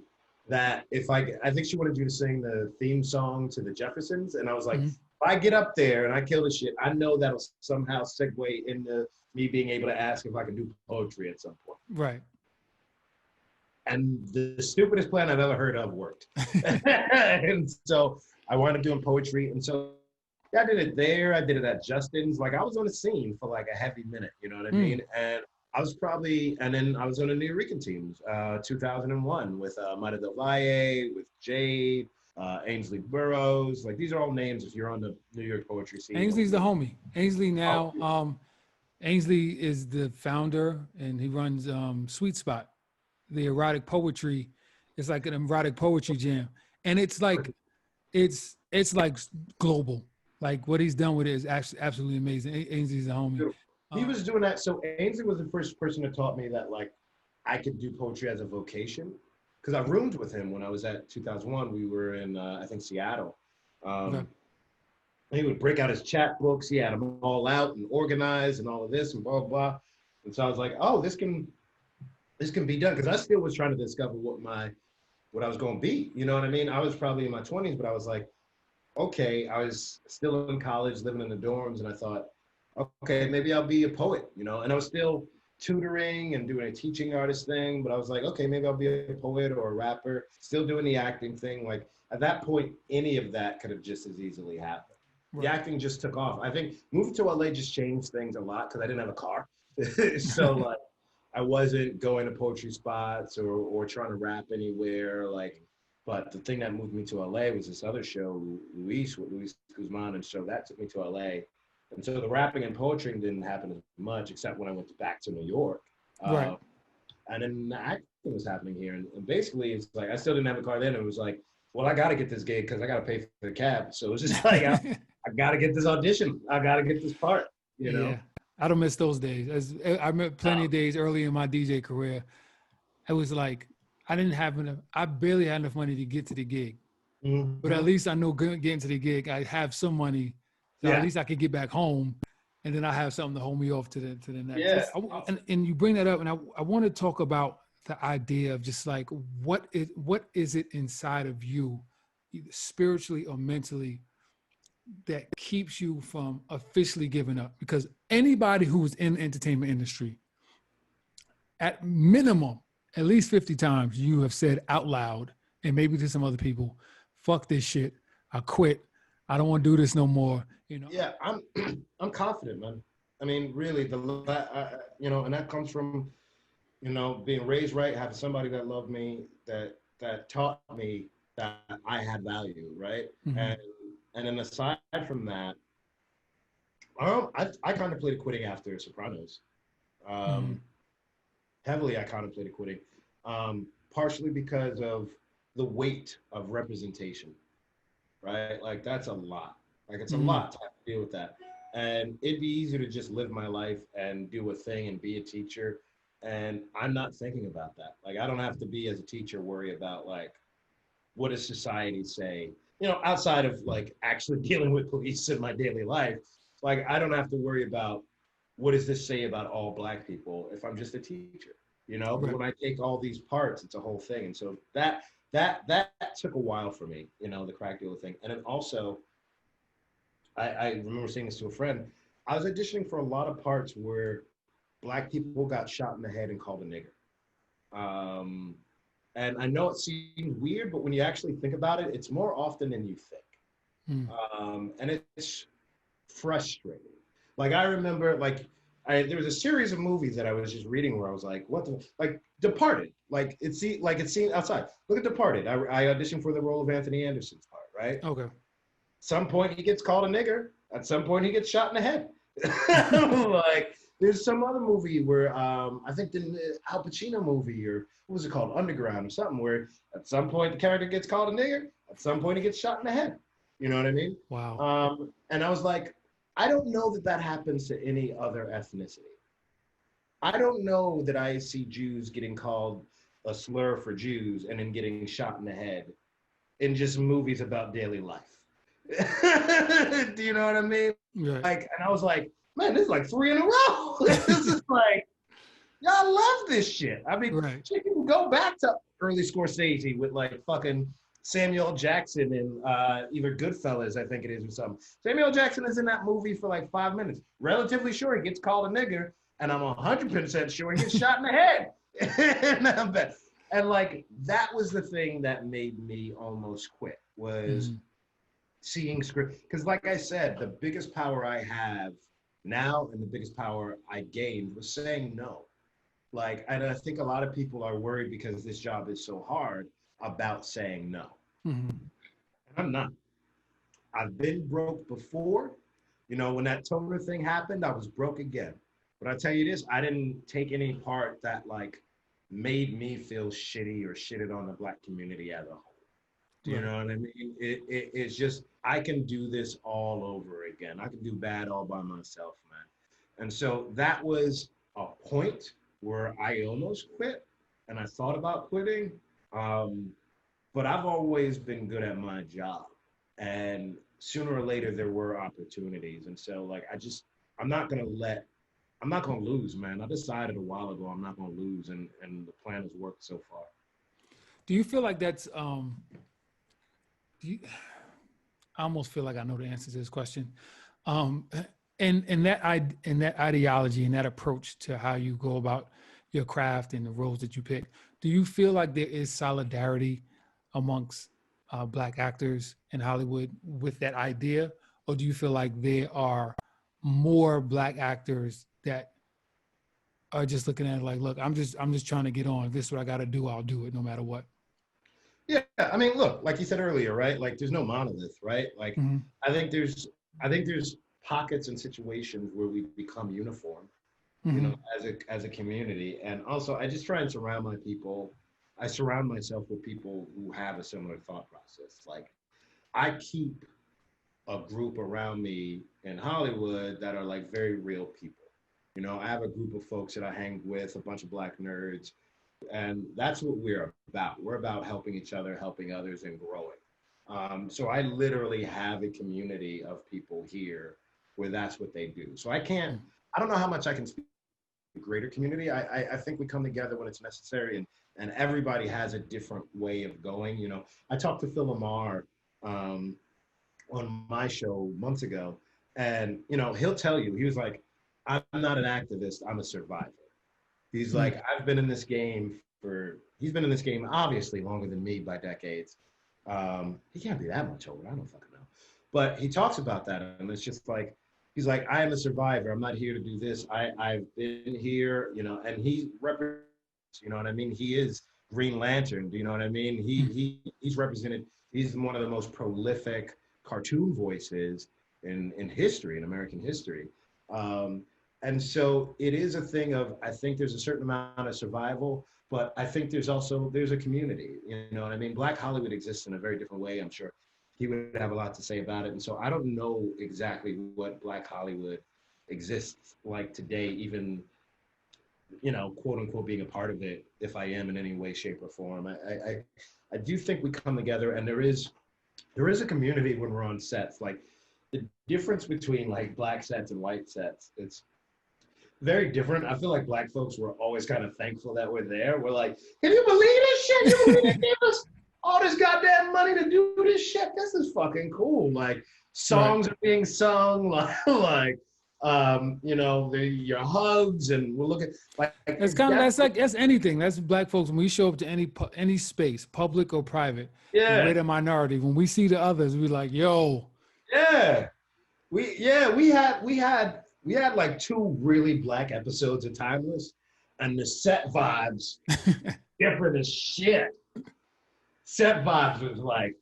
that if I think she wanted you to sing the theme song to the Jeffersons. And I was like, if I get up there and I kill this shit, I know that'll somehow segue into me being able to ask if I can do poetry at some point. Right. And the stupidest plan I've ever heard of worked. And so I wound up doing poetry. And so I did it there. I did it at Justin's. Like, I was on the scene for like a heavy minute, you know what I mean? And I was probably, and then I was on the New York teams, 2001 with Mata Del Valle, with Jade, Ainsley Burroughs. Like these are all names if you're on the New York poetry scene. Ainsley's the homie. Ainsley now, Ainsley is the founder and he runs Sweet Spot, the erotic poetry. It's like an erotic poetry jam. And it's like, it's like global. Like what he's done with it is actually absolutely amazing. Ainsley's the homie. He was doing that. So Ainsley was the first person that taught me that like I could do poetry as a vocation. Because I roomed with him when I was at 2001. We were in, I think, Seattle. Okay. He would break out his chat books. He had them all out and organized and all of this and blah, blah, blah. And so I was like, oh, this can be done. Because I still was trying to discover what I was going to be. You know what I mean? I was probably in my 20s, but I was like, okay, I was still in college, living in the dorms. And I thought, okay, maybe I'll be a poet, you know? And I was still tutoring and doing a teaching artist thing, but I was like, okay, maybe I'll be a poet or a rapper, still doing the acting thing. Like at that point, any of that could have just as easily happened. Right. The acting just took off. I think moving to LA just changed things a lot because I didn't have a car. So like I wasn't going to poetry spots or trying to rap anywhere. Like, but the thing that moved me to LA was this other show, Luis Guzman, and so that took me to LA. And so the rapping and poetry didn't happen as much, except when I went back to New York. Right. And then the acting was happening here. And basically, it's like, I still didn't have a car then. It was like, well, I got to get this gig because I got to pay for the cab. So it was just like, I got to get this audition. I got to get this part, you know? Yeah. I don't miss those days. I remember plenty of days early in my DJ career. It was like, I barely had enough money to get to the gig. Mm-hmm. But at least I know getting to the gig, I have some money. So at least I could get back home, and then I have something to hold me off to the next. Yeah. And you bring that up, and I want to talk about the idea of just like what is it inside of you, either spiritually or mentally, that keeps you from officially giving up? Because anybody who's in the entertainment industry, at minimum, at least 50 times, you have said out loud, and maybe to some other people, "Fuck this shit. I quit. I don't want to do this no more." You know? Yeah, I'm confident, man. I mean, really, you know, and that comes from, you know, being raised right, having somebody that loved me, that taught me that I had value, right? Mm-hmm. And then aside from that, I contemplated quitting after Sopranos. Heavily, I contemplated quitting, partially because of the weight of representation, right? Like that's a lot. Like it's a lot to have to deal with that. And it'd be easier to just live my life and do a thing and be a teacher. And I'm not thinking about that. Like I don't have to be as a teacher worry about like, what does society say? You know, outside of like actually dealing with police in my daily life, like I don't have to worry about what does this say about all Black people if I'm just a teacher, you know? Right. But when I take all these parts, it's a whole thing. And so that took a while for me, you know, the crack dealer thing. And then also, I remember saying this to a friend. I was auditioning for a lot of parts where Black people got shot in the head and called a nigger. And I know it seems weird, but when you actually think about it, it's more often than you think. And it's frustrating. Like I remember, there was a series of movies that I was just reading where I was like, what the, like Departed. Like it seemed outside. Look at Departed. I auditioned for the role of Anthony Anderson's part, right? Okay. Some point he gets called a nigger. At some point he gets shot in the head. Like there's some other movie where I think the Al Pacino movie, or what was it called, Underground or something, where at some point the character gets called a nigger. At some point he gets shot in the head. You know what I mean? Wow. And I was like, I don't know that happens to any other ethnicity. I don't know that I see Jews getting called a slur for Jews and then getting shot in the head in just movies about daily life. Do you know what I mean? Right. Like, and I was like, man, this is like 3 in a row. This is like, y'all love this shit. I mean, right. You can go back to early Scorsese with like fucking Samuel Jackson in either Goodfellas, I think it is, or something. Samuel Jackson is in that movie for like 5 minutes. Relatively sure he gets called a nigger, and I'm 100% sure he gets shot in the head. And like, that was the thing that made me almost quit, was seeing script. Because like I said, the biggest power I have now and the biggest power I gained was saying no. Like, and I think a lot of people are worried because this job is so hard about saying no. Mhm. And I'm not. I've been broke before. You know, when that toner thing happened, I was broke again. But I tell you this, I didn't take any part that like made me feel shitty or shitted on the Black community as a whole. Do you Right. know what I mean? It's just, I can do this all over again. I can do bad all by myself, man. And so that was a point where I almost quit and I thought about quitting. Um, but I've always been good at my job. And sooner or later, there were opportunities. And so, like, I'm not going to I'm not going to lose, man. I decided a while ago I'm not going to lose. And the plan has worked so far. Do you feel like that's I almost feel like I know the answer to this question. Um, and that ideology and that approach to how you go about your craft and the roles that you pick, do you feel like there is solidarity amongst Black actors in Hollywood with that idea, or do you feel like there are more Black actors that are just looking at it like, look, I'm just trying to get on. If this is what I got to do, I'll do it no matter what. Yeah, I mean, look, like you said earlier, right? Like, there's no monolith, right? Like, Mm-hmm. I think there's pockets and situations where we become uniform, you know, as a community. And also, I just try and I surround myself with people who have a similar thought process. Like, I keep a group around me in Hollywood that are like very real people. You know, I have a group of folks that I hang with, a bunch of Black nerds, and that's what we're about. We're about helping each other, helping others, and growing. So I literally have a community of people here where that's what they do. So I don't know how much I can speak to the greater community. I think we come together when it's necessary, and everybody has a different way of going. You know, I talked to Phil Lamar on my show months ago, and, you know, he'll tell you, he was like, I'm not an activist, I'm a survivor. He's like, he's been in this game obviously longer than me by decades. He can't be that much older, I don't fucking know. But he talks about that, and it's just like, he's like, I am a survivor. I'm not here to do this. I've been here, you know, and he represents, you know what I mean? He is Green Lantern, do you know what I mean? He's represented, he's one of the most prolific cartoon voices in history, in American history. And so it is a thing of, I think there's a certain amount of survival, but I think there's a community, you know what I mean? Black Hollywood exists in a very different way. I'm sure he would have a lot to say about it. And so I don't know exactly what Black Hollywood exists like today, even, you know, quote unquote, being a part of it, if I am in any way, shape, or form. I do think we come together, and there is a community when we're on sets. Like, the difference between like Black sets and white sets, it's very different. I feel like Black folks were always kind of thankful that we're there. We're like, can you believe this shit? You believe they gave us all this goddamn money to do this shit? This is fucking cool. Like, songs are being sung, you know, your hugs, and we're looking like That's that's anything. That's Black folks. When we show up to any space, public or private, we're the minority. When we see the others, we're like, yo. Yeah. We had like 2 really Black episodes of Timeless, and the set vibes different as shit. Set vibes was like,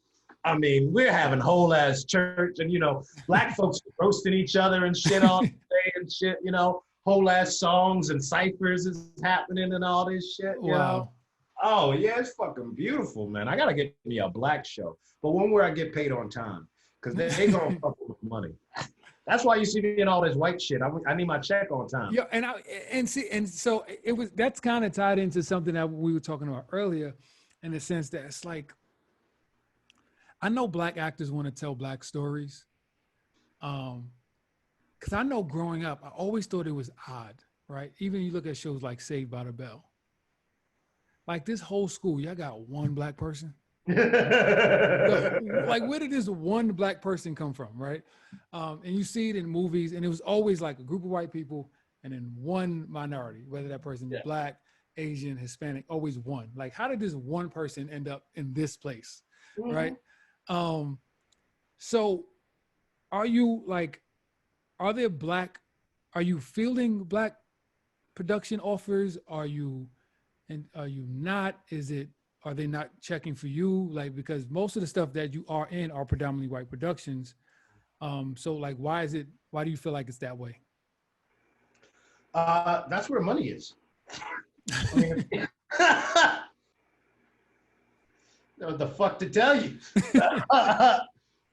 I mean, we're having whole ass church, and, you know, Black folks roasting each other and shit all day and shit, you know, whole ass songs and ciphers is happening and all this shit. You know? Oh yeah, it's fucking beautiful, man. I gotta get me a Black show, but one where I get paid on time, because they gonna fuck with money. That's why you see me in all this white shit. I need my check on time. Yeah, and so that's kind of tied into something that we were talking about earlier, in the sense that it's like, I know Black actors want to tell Black stories, because I know growing up, I always thought it was odd, right? Even you look at shows like Saved by the Bell, like this whole school, y'all got one Black person. Like, where did this one Black person come from, right? And you see it in movies, and it was always like a group of white people and then one minority, whether that person is Black, Asian, Hispanic, always one. Like, how did this one person end up in this place, right? So are you fielding Black production offers? Are you not? Are they not checking for you? Like, because most of the stuff that you are in are predominantly white productions. So like, why do you feel like it's that way? That's where money is. I mean, what the fuck to tell you?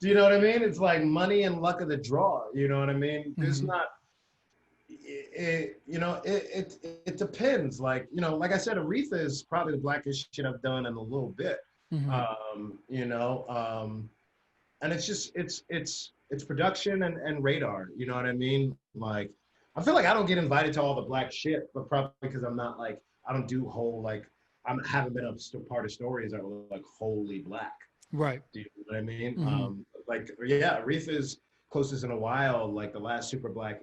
Do you know what I mean? It's like money and luck of the draw. You know what I mean? There's not. It depends. Like, you know, like I said, Aretha is probably the blackest shit I've done in a little bit. And it's just it's production and radar. You know what I mean? Like, I feel like I don't get invited to all the black shit, but probably because I'm not like, I don't do whole, like, I haven't been a part of stories that were like wholly black. Right. Do you know what I mean? Like, yeah, Aretha's closest in a while. Like the last super black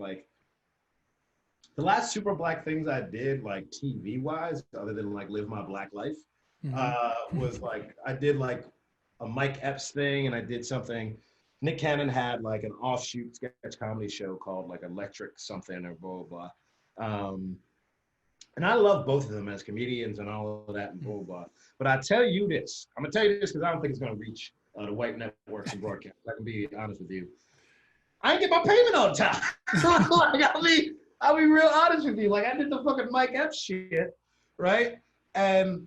things I did, like TV wise, other than like Live My Black Life, was like, I did like a Mike Epps thing, and I did something. Nick Cannon had like an offshoot sketch comedy show called like Electric something or blah, blah, blah. And I love both of them as comedians and all of that and blah, blah. But I tell you this, I'm gonna tell you this because I don't think it's gonna reach the white networks and broadcast. I can be honest with you. I ain't get my payment on time. Like, I'll be real honest with you. Like, I did the fucking Mike Epps shit, right? And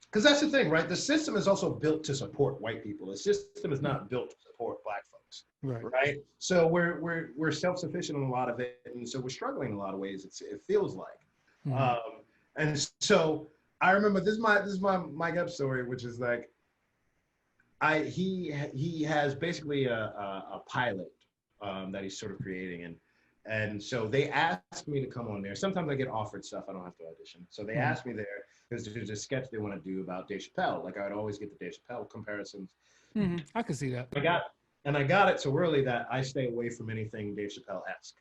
because that's the thing, right? The system is also built to support white people. The system is not built to support black folks, right? So we're self-sufficient in a lot of it, and so we're struggling in a lot of ways. It feels like, and so I remember this is my Mike Epps story, which is like, he has basically a pilot that he's sort of creating, and so they asked me to come on there. Sometimes I get offered stuff, I don't have to audition. So they asked me there because there's a sketch they want to do about Dave Chappelle. Like, I would always get the Dave Chappelle comparisons. I can see that. I got it so early that I stay away from anything Dave Chappelle-esque.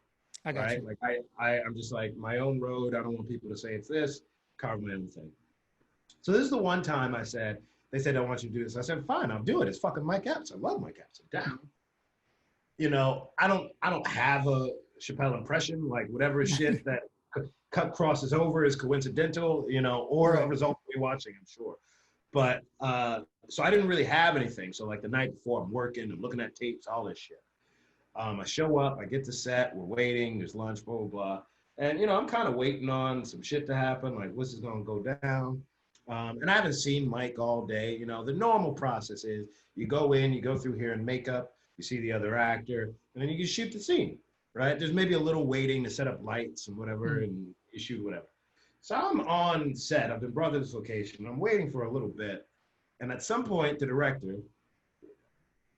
I got you. Like I'm just like, my own road. I don't want people to say it's this, carve my own thing. So this is the one time they said, I want you to do this. I said, fine, I'll do it. It's fucking Mike Epps. I love Mike Epps. I'm down. You know, I don't have a Chappelle impression, like whatever shit that cut crosses over is coincidental, you know, or a result of me watching, I'm sure. But so I didn't really have anything. So like the night before, I'm working, I'm looking at tapes, all this shit. I show up, I get to set, we're waiting, there's lunch, blah, blah, blah. And, you know, I'm kind of waiting on some shit to happen, like what's going to go down. And I haven't seen Mike all day. You know, the normal process is you go in, you go through here in makeup, you see the other actor, and then you can shoot the scene, right? There's maybe a little waiting to set up lights and whatever, and you shoot whatever. So I'm on set. I've been brought to this location. I'm waiting for a little bit. And at some point, the director,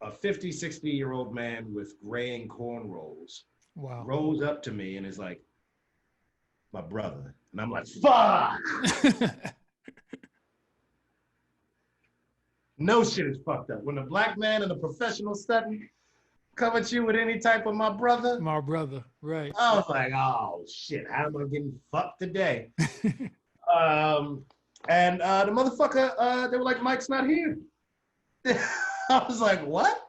a 50, 60-year-old man with graying cornrows, rolls up to me and is like, my brother. And I'm like, fuck! No shit is fucked up. When a black man in a professional setting come at you with any type of my brother, right. I was like, oh shit, how am I getting fucked today? And the motherfucker, they were like, Mike's not here. I was like, what?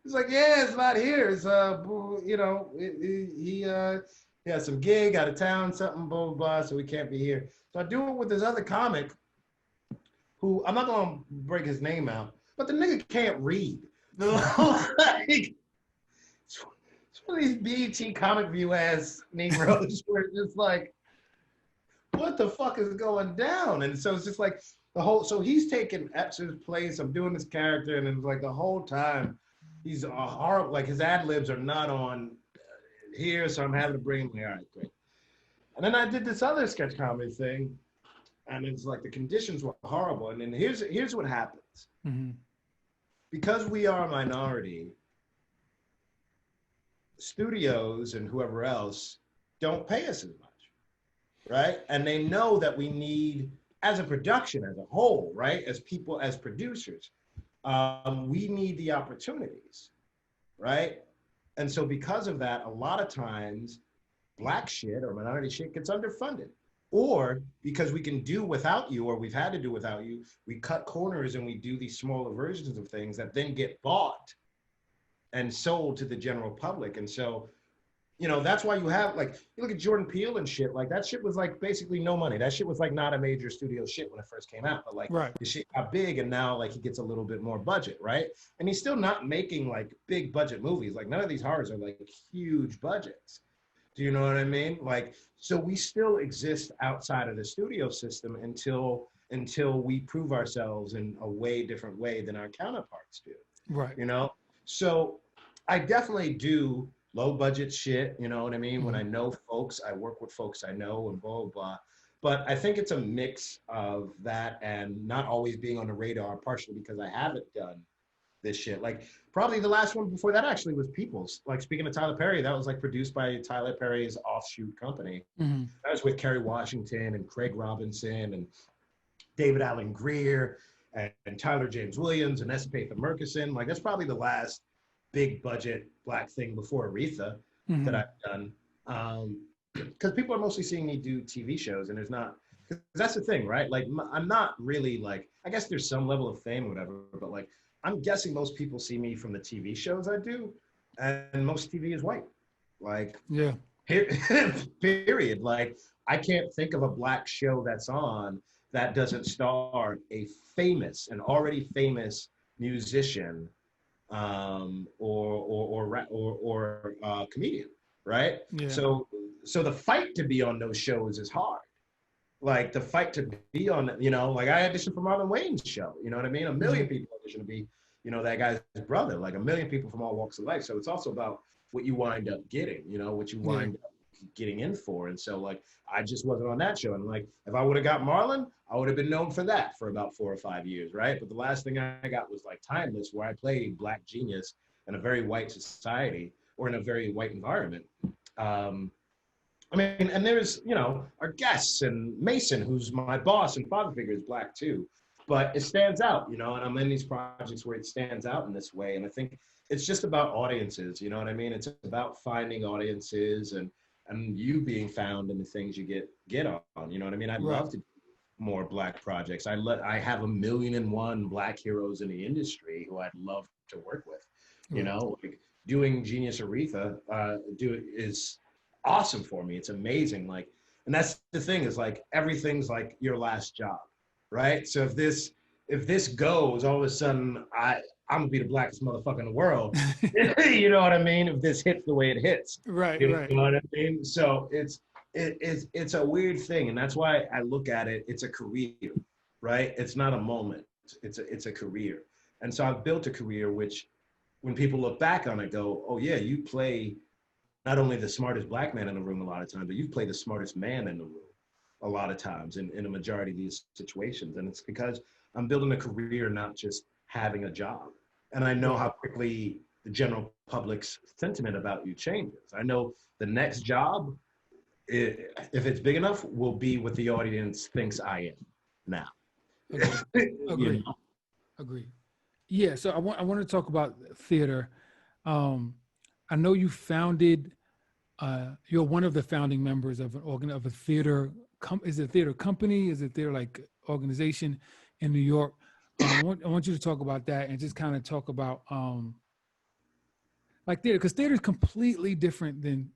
He's like, yeah, it's not here. It's you know, he has some gig out of town, something, blah, blah, blah, so we can't be here. So I do it with this other comic who, I'm not gonna break his name out, but the nigga can't read. Like, it's one of these BET comic view ass Negroes where it's just like, what the fuck is going down? And so it's just like so he's taking Epps' place. I'm doing this character, and it's like the whole time he's horrible. Like his ad libs are not on here, so I'm having to bring him. Like, all right, great. And then I did this other sketch comedy thing, and it's like the conditions were horrible. And then here's what happens. Because we are a minority, studios and whoever else don't pay us as much, right? And they know that we need, as a production as a whole, right? As people, as producers, we need the opportunities, right? And so because of that, a lot of times black shit or minority shit gets underfunded. Or because we can do without you, or we've had to do without you, we cut corners and we do these smaller versions of things that then get bought and sold to the general public. And so you know, that's why you have, like, you look at Jordan Peele and shit, like that shit was like basically no money. That shit was like not a major studio shit when it first came out, but like Right. the shit got big and now like he gets a little bit more budget, right? And he's still not making like big budget movies. Like none of these horrors are like huge budgets. Do you know what I mean? Like, so we still exist outside of the studio system until we prove ourselves in a way different way than our counterparts do. Right. You know? So I definitely do low budget shit, you know what I mean? When I know folks, I work with folks I know and blah, blah, blah. But I think it's a mix of that and not always being on the radar, partially because I haven't done this shit. Like probably the last one before that actually was People's. Like speaking of Tyler Perry, that was like produced by Tyler Perry's offshoot company. Mm-hmm. That was with Kerry Washington and Craig Robinson and David Allen Greer and Tyler James Williams and Esapatha Murkison. Like that's probably the last big budget Black thing before Aretha that I've done. Because people are mostly seeing me do TV shows and there's not, because that's the thing, right? Like I'm not really like, I guess there's some level of fame or whatever, but like, I'm guessing most people see me from the TV shows I do, and most TV is white. Like, yeah, period. Like, I can't think of a Black show that's on that doesn't star a famous, an already famous musician or comedian, right? Yeah. So the fight to be on those shows is hard. Like the fight to be on, you know, like I auditioned for Marlon Wayne's show, you know what I mean? A million people audition to be, you know, that guy's brother, like a million people from all walks of life. So it's also about what you wind up getting, you know, what you wind up getting in for. And so like, I just wasn't on that show. And like, if I would have got Marlon, I would have been known for that for about 4 or 5 years, right? But the last thing I got was like Timeless, where I played Black genius in a very white society or in a very white environment. I mean, and there's, you know, our guests and Mason, who's my boss and father figure, is Black too. But it stands out, you know, and I'm in these projects where it stands out in this way. And I think it's just about audiences, you know what I mean? It's about finding audiences and you being found in the things you get on, you know what I mean? I'd love to do more Black projects. I have 1,000,001 Black heroes in the industry who I'd love to work with, you know? Like doing Genius Aretha is awesome for me. It's amazing. Like, and that's the thing is like, everything's like your last job, right? So if this goes, all of a sudden I'm gonna be the Blackest motherfucker in the world. You know what I mean? If this hits the way it hits, right. You know what I mean? So it's a weird thing. And that's why I look at it, it's a career, right? It's not a moment, it's a career. And so I've built a career, which when people look back on it, go, oh yeah, you play not only the smartest Black man in the room a lot of times, but you've played the smartest man in the room a lot of times in a majority of these situations. And it's because I'm building a career, not just having a job. And I know how quickly the general public's sentiment about you changes. I know the next job, if it's big enough, will be what the audience thinks I am now. Agree. Agree. Yeah, so I want to talk about theater. I know you founded, you're one of the founding members of a theater, is it a theater company? Is it theater like organization in New York? I want you to talk about that and just kind of talk about like theater, because theater is completely different than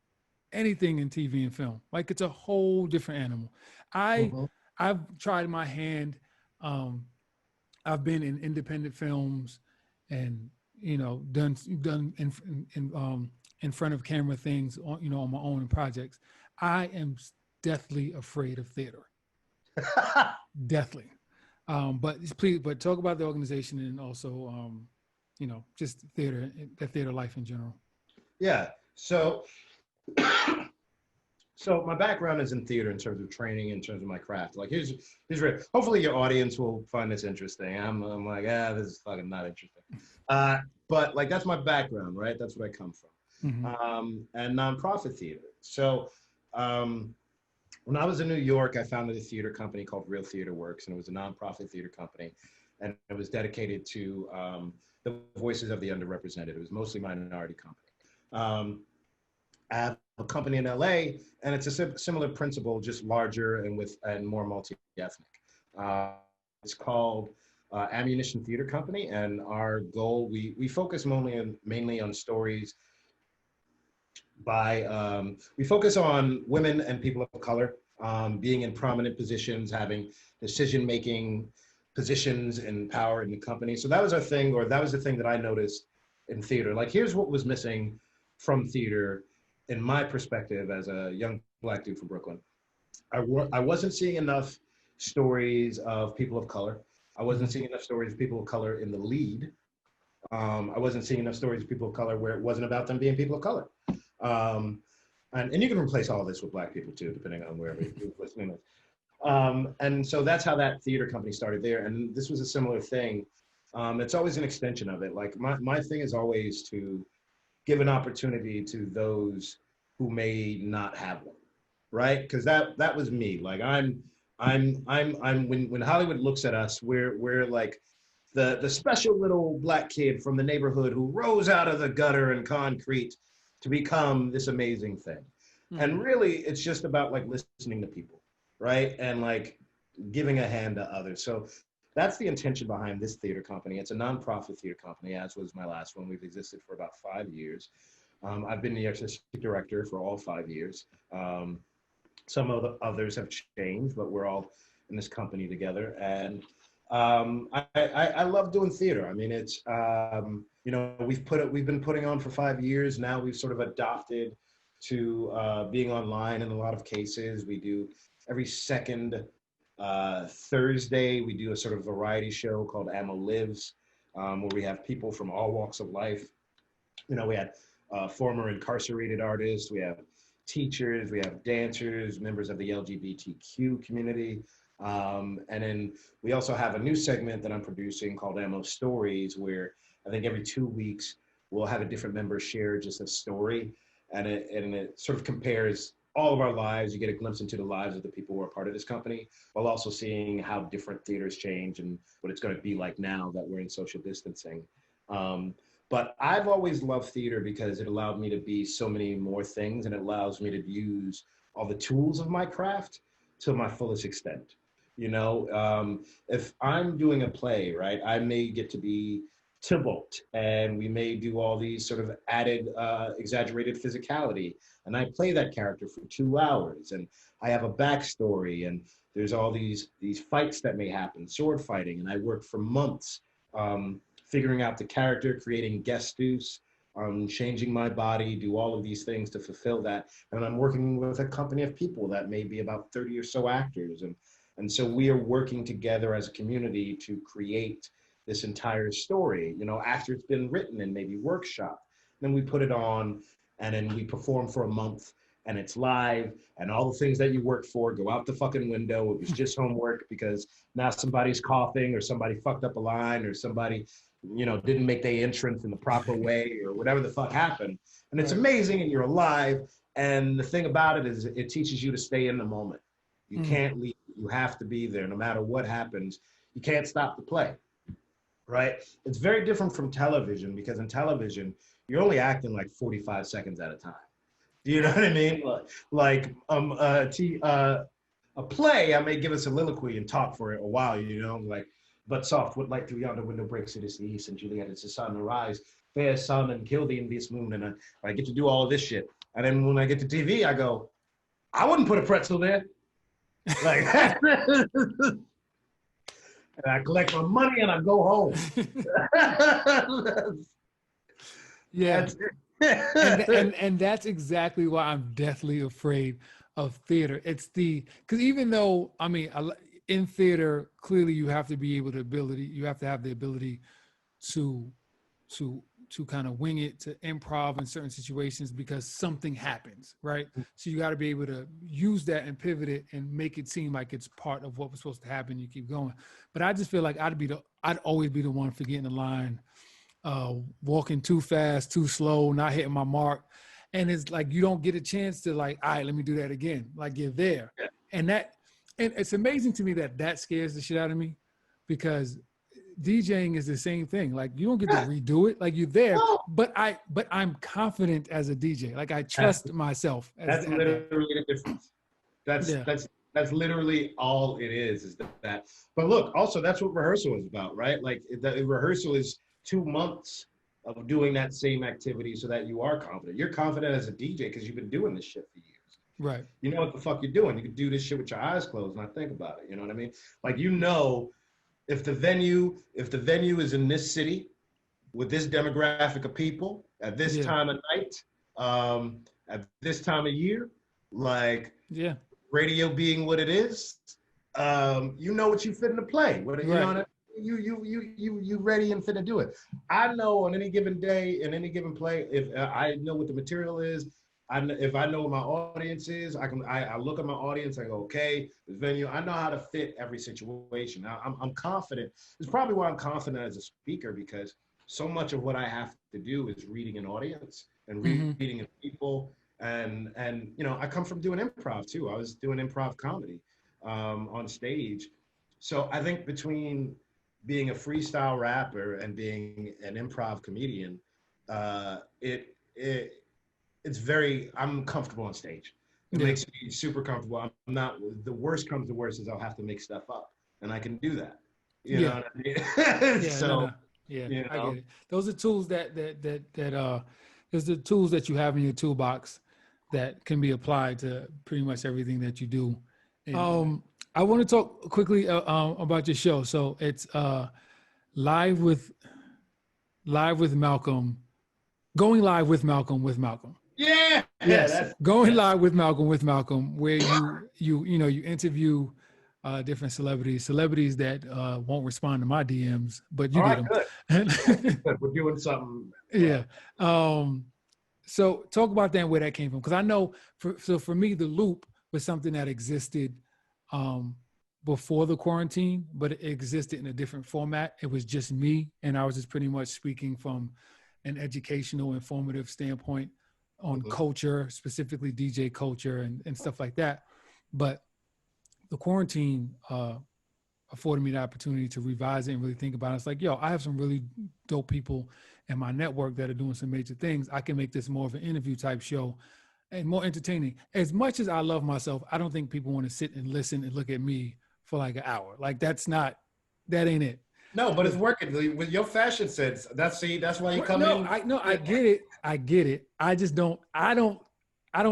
anything in TV and film. Like it's a whole different animal. I've tried my hand. I've been in independent films and, you know, done in front of camera things on, you know, on my own projects. I am deathly afraid of theater. Deathly. But talk about the organization and also, you know, just theater, the theater life in general. Yeah. So my background is in theater in terms of training, in terms of my craft. Like here's hopefully your audience will find this interesting. I'm like, this is fucking not interesting. But like that's my background, right? That's where I come from. And nonprofit theater. So when I was in New York, I founded a theater company called Real Theater Works, and it was a nonprofit theater company, and it was dedicated to the voices of the underrepresented. It was mostly minority company. I have a company in LA, and it's a similar principle, just larger and more multi-ethnic. It's called Ammunition Theater Company, and our goal, we focus mainly on stories we focus on women and people of color being in prominent positions, having decision-making positions and power in the company. So that was our thing, or that was the thing that I noticed in theater. Like, here's what was missing from theater, in my perspective as a young Black dude from Brooklyn. I wasn't seeing enough stories of people of color. I wasn't seeing enough stories of people of color in the lead. I wasn't seeing enough stories of people of color where it wasn't about them being people of color. And you can replace all of this with Black people too, depending on wherever you're listening. And so that's how that theater company started there. And this was a similar thing. It's always an extension of it. Like my thing is always to give an opportunity to those who may not have one, right? Because that was me. Like when Hollywood looks at us, we're like the special little Black kid from the neighborhood who rose out of the gutter and concrete to become this amazing thing. Mm-hmm. And really, it's just about like listening to people, right? And like giving a hand to others. So that's the intention behind this theater company. It's a nonprofit theater company, as was my last one. We've existed for about 5 years. I've been the artistic director for all 5 years. Some of the others have changed, but we're all in this company together. And I love doing theater. I mean, it's, you know, we've been putting on for 5 years. Now we've sort of adopted to being online in a lot of cases. We do every second Thursday, we do a sort of variety show called Ammo Lives, where we have people from all walks of life. You know, we had former incarcerated artists, we have teachers, we have dancers, members of the LGBTQ community. And then we also have a new segment that I'm producing called Ammo Stories, where I think every 2 weeks we'll have a different member share just a story, and it sort of compares all of our lives. You get a glimpse into the lives of the people who are part of this company, while also seeing how different theaters change and what it's going to be like now that we're in social distancing. But I've always loved theater because it allowed me to be so many more things, and it allows me to use all the tools of my craft to my fullest extent. You know, if I'm doing a play, right, I may get to be Tybalt, and we may do all these sort of added exaggerated physicality, and I play that character for 2 hours, and I have a backstory, and there's all these fights that may happen, sword fighting, and I work for months figuring out the character, creating gestus, changing my body, do all of these things to fulfill that. And I'm working with a company of people that may be about 30 or so actors, and so we are working together as a community to create this entire story. You know, after it's been written and maybe workshop, then we put it on, and then we perform for a month, and it's live, and all the things that you worked for go out the fucking window. It was just homework because now somebody's coughing, or somebody fucked up a line, or somebody, you know, didn't make their entrance in the proper way, or whatever the fuck happened. And it's amazing, and you're alive. And the thing about it is it teaches you to stay in the moment. You can't leave. You have to be there no matter what happens. You can't stop the play. Right? It's very different from television, because in television, you're only acting like 45 seconds at a time. Do you know what I mean? Like a play, I may give a soliloquy and talk for a while, you know, like, but soft, what light through yonder window breaks, it is the east, and Juliet, it's the sun arise, fair sun, and kill thee in this moon, and I get to do all of this shit. And then when I get to TV, I go, I wouldn't put a pretzel there. Like, and I collect my money and I go home. Yeah. and that's exactly why I'm deathly afraid of theater. It's because even though, I mean, in theater, clearly you have to have the ability to kind of wing it, to improv in certain situations because something happens, right? So you got to be able to use that and pivot it and make it seem like it's part of what was supposed to happen. You keep going. But I just feel like I'd always be the one forgetting the line, walking too fast, too slow, not hitting my mark. And it's like, you don't get a chance to like, all right, let me do that again. Like, you're there. Yeah. And it's amazing to me that scares the shit out of me, because DJing is the same thing. Like, you don't get to redo it. Like, you're there, but I'm confident as a DJ. Like, I trust myself. That's literally the difference. That's literally all it is that. But look, also that's what rehearsal is about, right? Like, the rehearsal is 2 months of doing that same activity so that you are confident. You're confident as a DJ because you've been doing this shit for years. Right. You know what the fuck you're doing. You can do this shit with your eyes closed and not think about it. You know what I mean? Like, you know, if the venue is in this city with this demographic of people at this time of night, at this time of year, like radio being what it is, you know what you fit to play. What you know what I mean? You ready and fit to do it. I know on any given day, in any given play, if I know what the material is, if I know what my audience is, I look at my audience, I go, okay, this venue, I know how to fit every situation. Now, I'm confident. It's probably why I'm confident as a speaker, because so much of what I have to do is reading an audience and reading people. And you know, I come from doing improv too. I was doing improv comedy on stage. So I think between being a freestyle rapper and being an improv comedian, I'm comfortable on stage. It makes me super comfortable. I'm not, the worst comes to worst is I'll have to make stuff up, and I can do that. You know what I mean? I get it. Those are tools there's the tools that you have in your toolbox that can be applied to pretty much everything that you do. I want to talk quickly about your show. So it's live with Malcolm, going live with Malcolm. Yeah. Yes. Going live with Malcolm, where you interview different celebrities that won't respond to my DMs, but you get them. Good. We're doing something. Yeah. So talk about that and where that came from, because I know for me, the Loop was something that existed before the quarantine, but it existed in a different format. It was just me, and I was just pretty much speaking from an educational, informative standpoint on culture, specifically DJ culture and stuff like that. But the quarantine afforded me the opportunity to revise it and really think about it. It's like, I have some really dope people in my network that are doing some major things. I can make this more of an interview type show and more entertaining. As much as I love myself, I don't think people want to sit and listen and look at me for like an hour. Like, that ain't it. No, but it's working with your fashion sense. That's why you come in. I get it. I just don't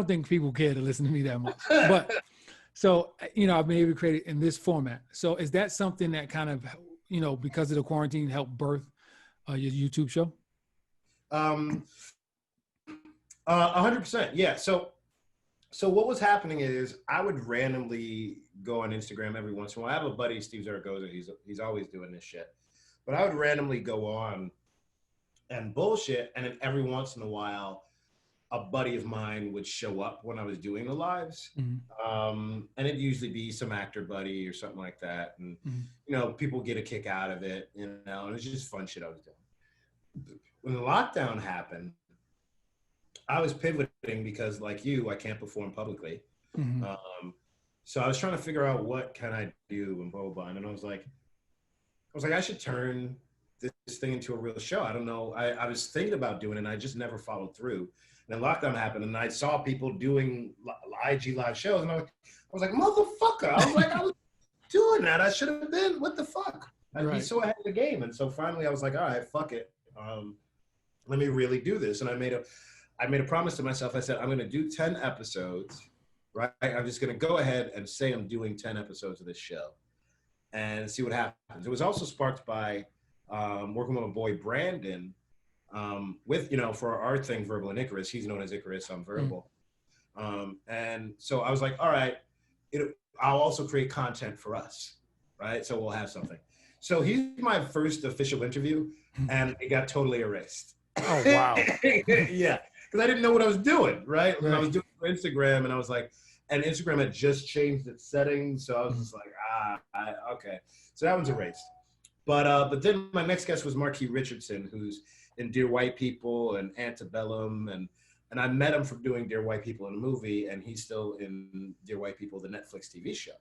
think people care to listen to me that much. But so, I've been able to create it in this format. So is that something that kind of, because of the quarantine, helped birth your YouTube show? 100%. Yeah. So what was happening is I would randomly go on Instagram every once in a while. I have a buddy, Steve Zaragoza. He's always doing this shit. But I would randomly go on and bullshit, and then every once in a while, a buddy of mine would show up when I was doing the lives. And it'd usually be some actor buddy or something like that. And, people get a kick out of it, and it's just fun shit I was doing. When the lockdown happened, I was pivoting because, like you, I can't perform publicly. So I was trying to figure out what can I do and blah, blah, blah. And I was like, I should turn this thing into a real show. I don't know. I was thinking about doing it, and I just never followed through. And then lockdown happened, and I saw people doing IG live shows, and I was like, motherfucker. I was doing that. I should have been. What the fuck? I'd be so ahead of the game. And so finally I was like, all right, fuck it. Let me really do this. And I made a promise to myself. I said, I'm going to do 10 episodes, right? I'm just going to go ahead and say I'm doing 10 episodes of this show and see what happens. It was also sparked by working with my boy, Brandon, for our thing, Verbal and Icarus. He's known as Icarus. I'm Verbal. And so I was like, all right, I'll also create content for us, right? So we'll have something. So he's my first official interview, and it got totally erased. Oh, wow. Yeah. Because I didn't know what I was doing, right? When I was doing it for Instagram, and I was like, and Instagram had just changed its settings, so I was just like, okay. So that one's erased. But then my next guest was Marquis Richardson, who's in Dear White People and Antebellum, and I met him from doing Dear White People in a movie, and he's still in Dear White People, the Netflix TV show.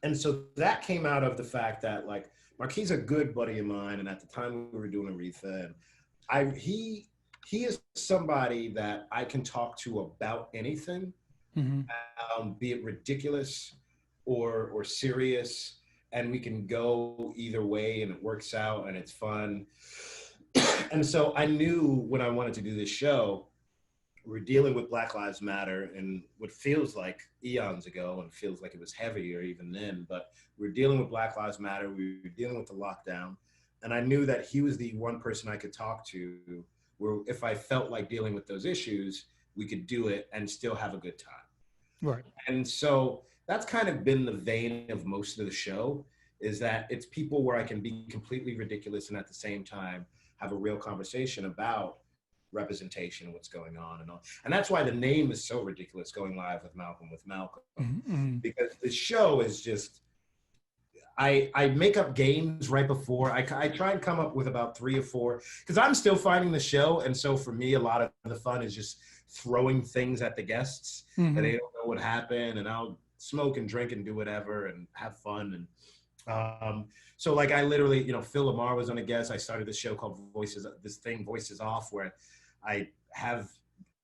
And so that came out of the fact that, like, Marquis is a good buddy of mine, and at the time we were doing Aretha, and he is somebody that I can talk to about anything, be it ridiculous or serious, and we can go either way, and it works out, and it's fun. And so I knew when I wanted to do this show, we're dealing with Black Lives Matter and what feels like eons ago and feels like it was heavier even then, but we're dealing with Black Lives Matter, we were dealing with the lockdown. And I knew that he was the one person I could talk to where if I felt like dealing with those issues, we could do it and still have a good time. Right. And so that's kind of been the vein of most of the show, is that it's people where I can be completely ridiculous and at the same time have a real conversation about representation and what's going on and all. And that's why the name is so ridiculous, Going Live with Malcolm, because the show is just, I make up games right before. I try and come up with about 3 or 4, because I'm still finding the show. And so for me, a lot of the fun is just throwing things at the guests and they don't know what happened, and I'll smoke and drink and do whatever and have fun. And so like I literally, you know, Phil Lamar was on a guest. I started this show called Voices Off, where I have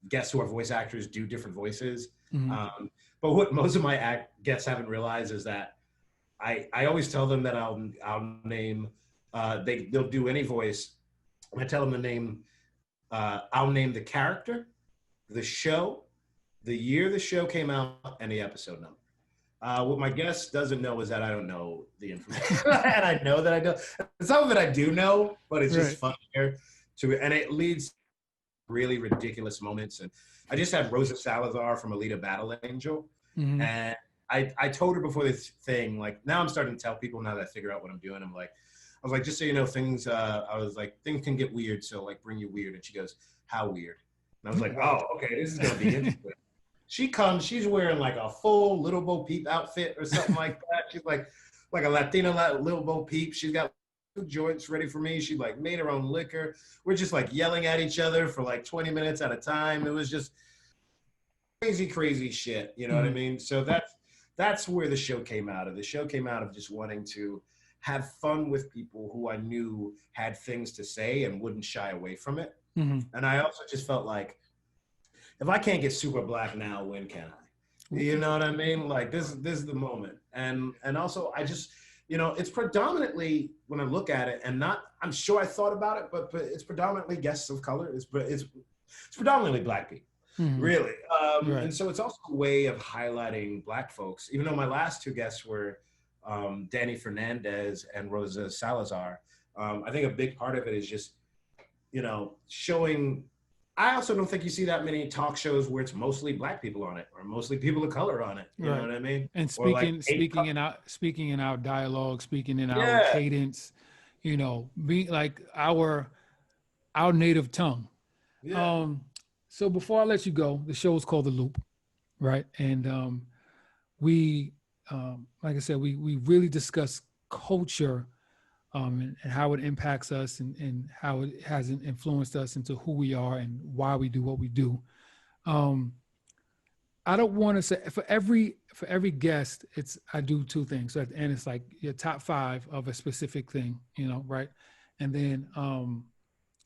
guests who are voice actors do different voices. But what most of my guests haven't realized is that I always tell them that I'll name, they'll do any voice. I tell them to name, I'll name the character, the show, the year the show came out, and the episode number. What my guest doesn't know is that I don't know the information. And I know that I don't. Some of it I do know, but it's just fun here and it leads to really ridiculous moments. And I just had Rosa Salazar from Alita Battle Angel. And I told her before this thing, like now I'm starting to tell people now that I figure out what I'm doing. I was like, just so you know, things can get weird. So like bring you weird. And she goes, how weird? And I was like, oh, okay, this is going to be interesting. She comes, she's wearing like a full Little Bo Peep outfit or something like that. She's like a Latina Little Bo Peep. She's got 2 joints ready for me. She like made her own liquor. We're just like yelling at each other for like 20 minutes at a time. It was just crazy shit. You know what I mean? So that's where the show came out of. The show came out of just wanting to have fun with people who I knew had things to say and wouldn't shy away from it. And I also just felt like, if I can't get super black now, when can I? You know what I mean? Like this is the moment. And also I just, you know, it's predominantly, when I look at it, and I'm sure I thought about it, but it's predominantly guests of color. It's predominantly black people, really. And so it's also a way of highlighting black folks, even though my last 2 guests were Danny Fernandez and Rosa Salazar. I think a big part of it is just, you know, showing. I also don't think you see that many talk shows where it's mostly black people on it or mostly people of color on it. You know what I mean? And speaking in our dialogue, speaking in our cadence, you know, being like our native tongue. So before I let you go, the show is called The Loop, right? And we, like I said, we really discuss culture. And how it impacts us and how it has influenced us into who we are and why we do what we do. I don't want to say for every guest, I do 2 things. So at the end, it's like your top 5 of a specific thing, you know, right? And then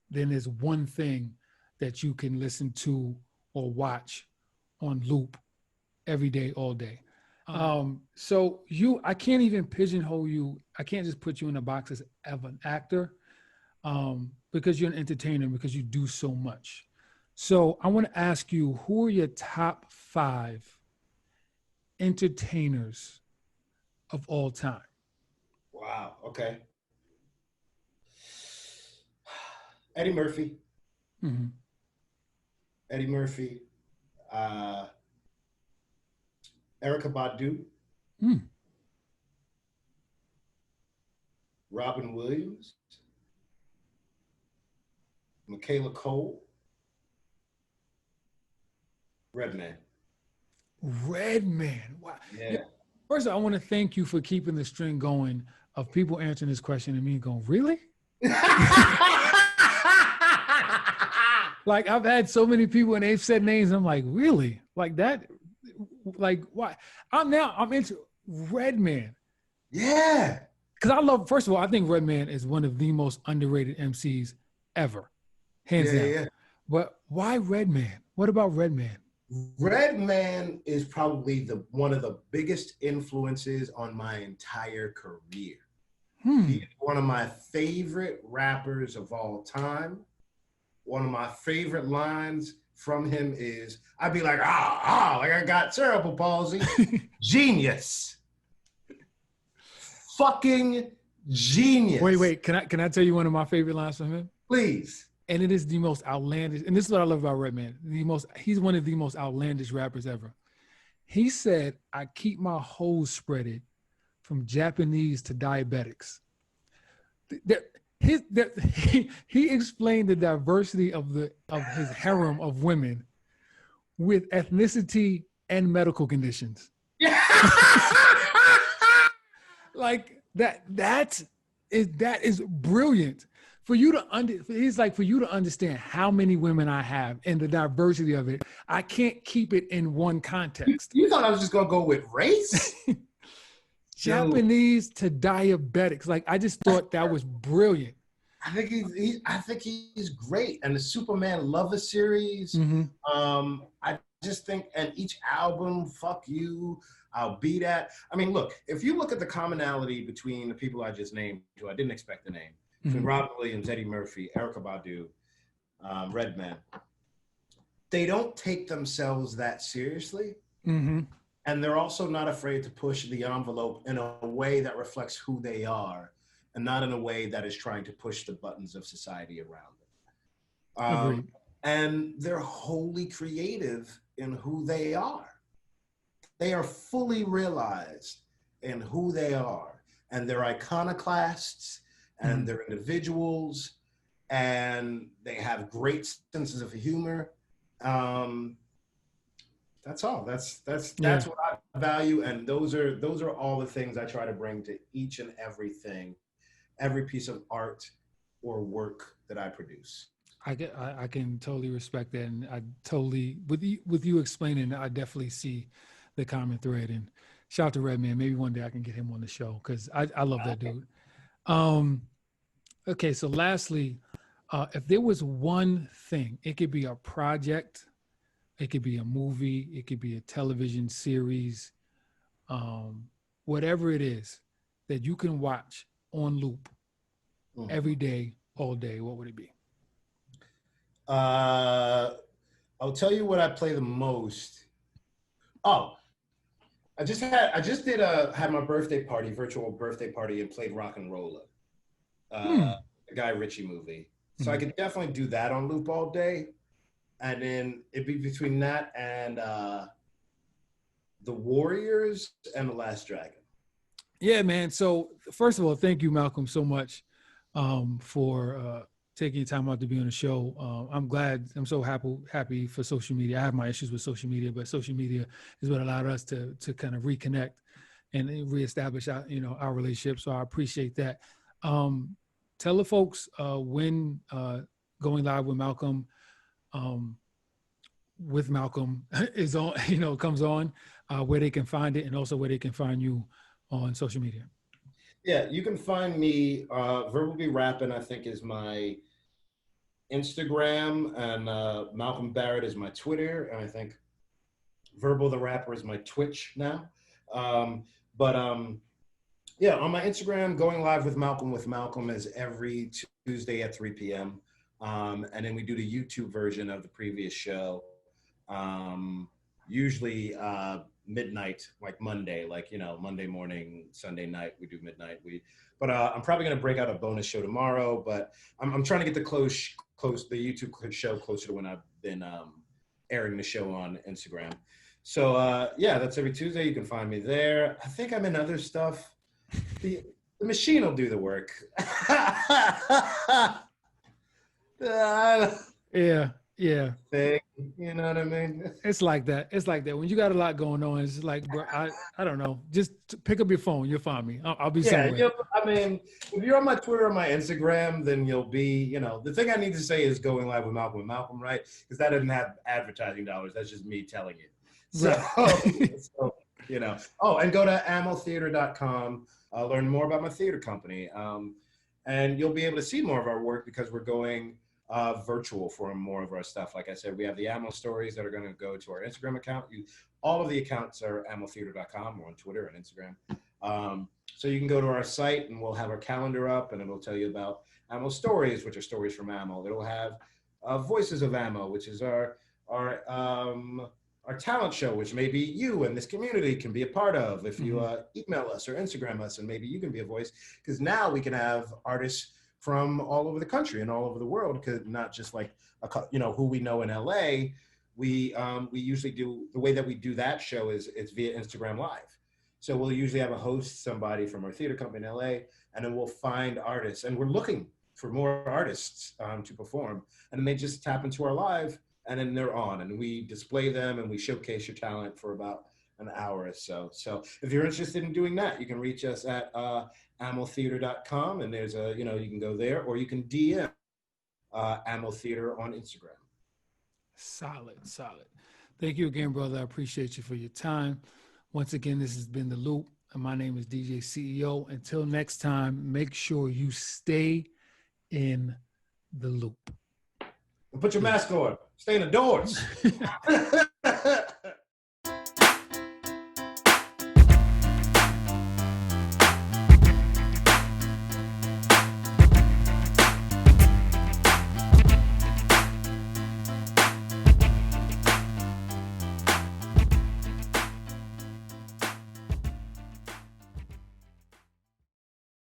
there's one thing that you can listen to or watch on loop every day, all day. So I can't even pigeonhole you. I can't just put you in a box as an actor, because you're an entertainer, because you do so much. So I want to ask you, who are your top 5 entertainers of all time? Wow. Okay. Eddie Murphy. Eddie Murphy. Erykah Badu, Robin Williams, Michaela Cole, Redman. Wow. Yeah. First, I want to thank you for keeping the string going of people answering this question and me going, really? Like I've had so many people and they've said names. I'm like, really? Like that? Like why? I'm into Redman. Yeah. Because first of all, I think Redman is one of the most underrated MCs ever. Hands down. Yeah. But why Redman? What about Redman? Redman is probably one of the biggest influences on my entire career. He is one of my favorite rappers of all time. One of my favorite lines from him is, I'd be like, like I got cerebral palsy. Genius. Fucking genius. Wait. Can I tell you one of my favorite lines from him? Please. And it is the most outlandish. And this is what I love about Redman. He's one of the most outlandish rappers ever. He said, "I keep my hose spreaded from Japanese to diabetics." He explained the diversity of his harem of women with ethnicity and medical conditions. Yeah. Like that is brilliant. For you to understand how many women I have and the diversity of it, I can't keep it in one context. You thought I was just gonna go with race? Japanese to diabetics. Like, I just thought that was brilliant. I think he's great. And the Superman Lover series, I just think, and each album, Fuck You, I'll Be That. I mean, look, if you look at the commonality between the people I just named, who I didn't expect to name, between Robin Williams, Eddie Murphy, Erykah Badu, Redman, they don't take themselves that seriously. And they're also not afraid to push the envelope in a way that reflects who they are and not in a way that is trying to push the buttons of society around them. And they're wholly creative in who they are. They are fully realized in who they are. And they're iconoclasts, and they're individuals, and they have great senses of humor. That's all. That's what I value, and those are all the things I try to bring to each and everything, every piece of art or work that I produce. I can totally respect that, and I totally with you explaining, I definitely see the common thread. And shout out to Redman. Maybe one day I can get him on the show because I love that dude. Okay, so lastly, if there was one thing, it could be a project. It could be a movie, it could be a television series, whatever it is that you can watch on loop every day, all day, what would it be? I'll tell you what I play the most. Oh, I just had my virtual birthday party, and played Rock and Roller, the Guy Ritchie movie. So I could definitely do that on loop all day. And then it'd be between that and The Warriors and The Last Dragon. Yeah, man. So first of all, thank you, Malcolm, so much for taking your time out to be on the show. I'm so happy for social media. I have my issues with social media, but social media is what allowed us to kind of reconnect and reestablish our relationship. So I appreciate that. Tell the folks when Going Live with Malcolm is on, comes on, where they can find it, and also where they can find you on social media. Yeah, you can find me, Verbally Rapping, I think, is my Instagram, and Malcolm Barrett is my Twitter, and I think Verbal the Rapper is my Twitch now. Yeah, on my Instagram, Going Live with Malcolm is every Tuesday at 3 p.m. And then we do the YouTube version of the previous show, usually midnight, like Monday, Monday morning, Sunday night, we do midnight. But I'm probably going to break out a bonus show tomorrow, but I'm trying to get the the YouTube show closer to when I've been airing the show on Instagram. So yeah, that's every Tuesday. You can find me there. I think I'm in other stuff. The machine will do the work. Yeah. Thing, you know what I mean? It's like that. When you got a lot going on, it's like, bro, I don't know. Just pick up your phone. You'll find me. I'll be somewhere. I mean, if you're on my Twitter or my Instagram, then you'll be, the thing I need to say is Going Live with Malcolm, right? Because that doesn't have advertising dollars. That's just me telling it. So, and go to amotheater.com, learn more about my theater company. And you'll be able to see more of our work because we're going virtual for more of our stuff. Like I said, we have the Ammo stories that are going to go to our Instagram account. All of the accounts are amotheater.com or on Twitter and Instagram. So you can go to our site and we'll have our calendar up and it'll tell you about Ammo Stories, which are stories from Ammo. It'll have Voices of Ammo, which is our talent show, which maybe you and this community can be a part of if you email us or Instagram us, and maybe you can be a voice, because now we can have artists from all over the country and all over the world, because not just like who we know in LA. We usually do, the way that we do that show is it's via Instagram Live. So we'll usually have a host, somebody from our theater company in LA, and then we'll find artists, and we're looking for more artists to perform, and then they just tap into our live, and then they're on, and we display them and we showcase your talent for about an hour or so. So if you're interested in doing that, you can reach us at ammotheater.com, and there's you can go there, or you can DM Ammo Theater on Instagram. Solid. Thank you again, brother. I appreciate you for your time. Once again, this has been The Loop, and my name is DJ CEO. Until next time, make sure you stay in the loop. Put your mask on. Stay indoors.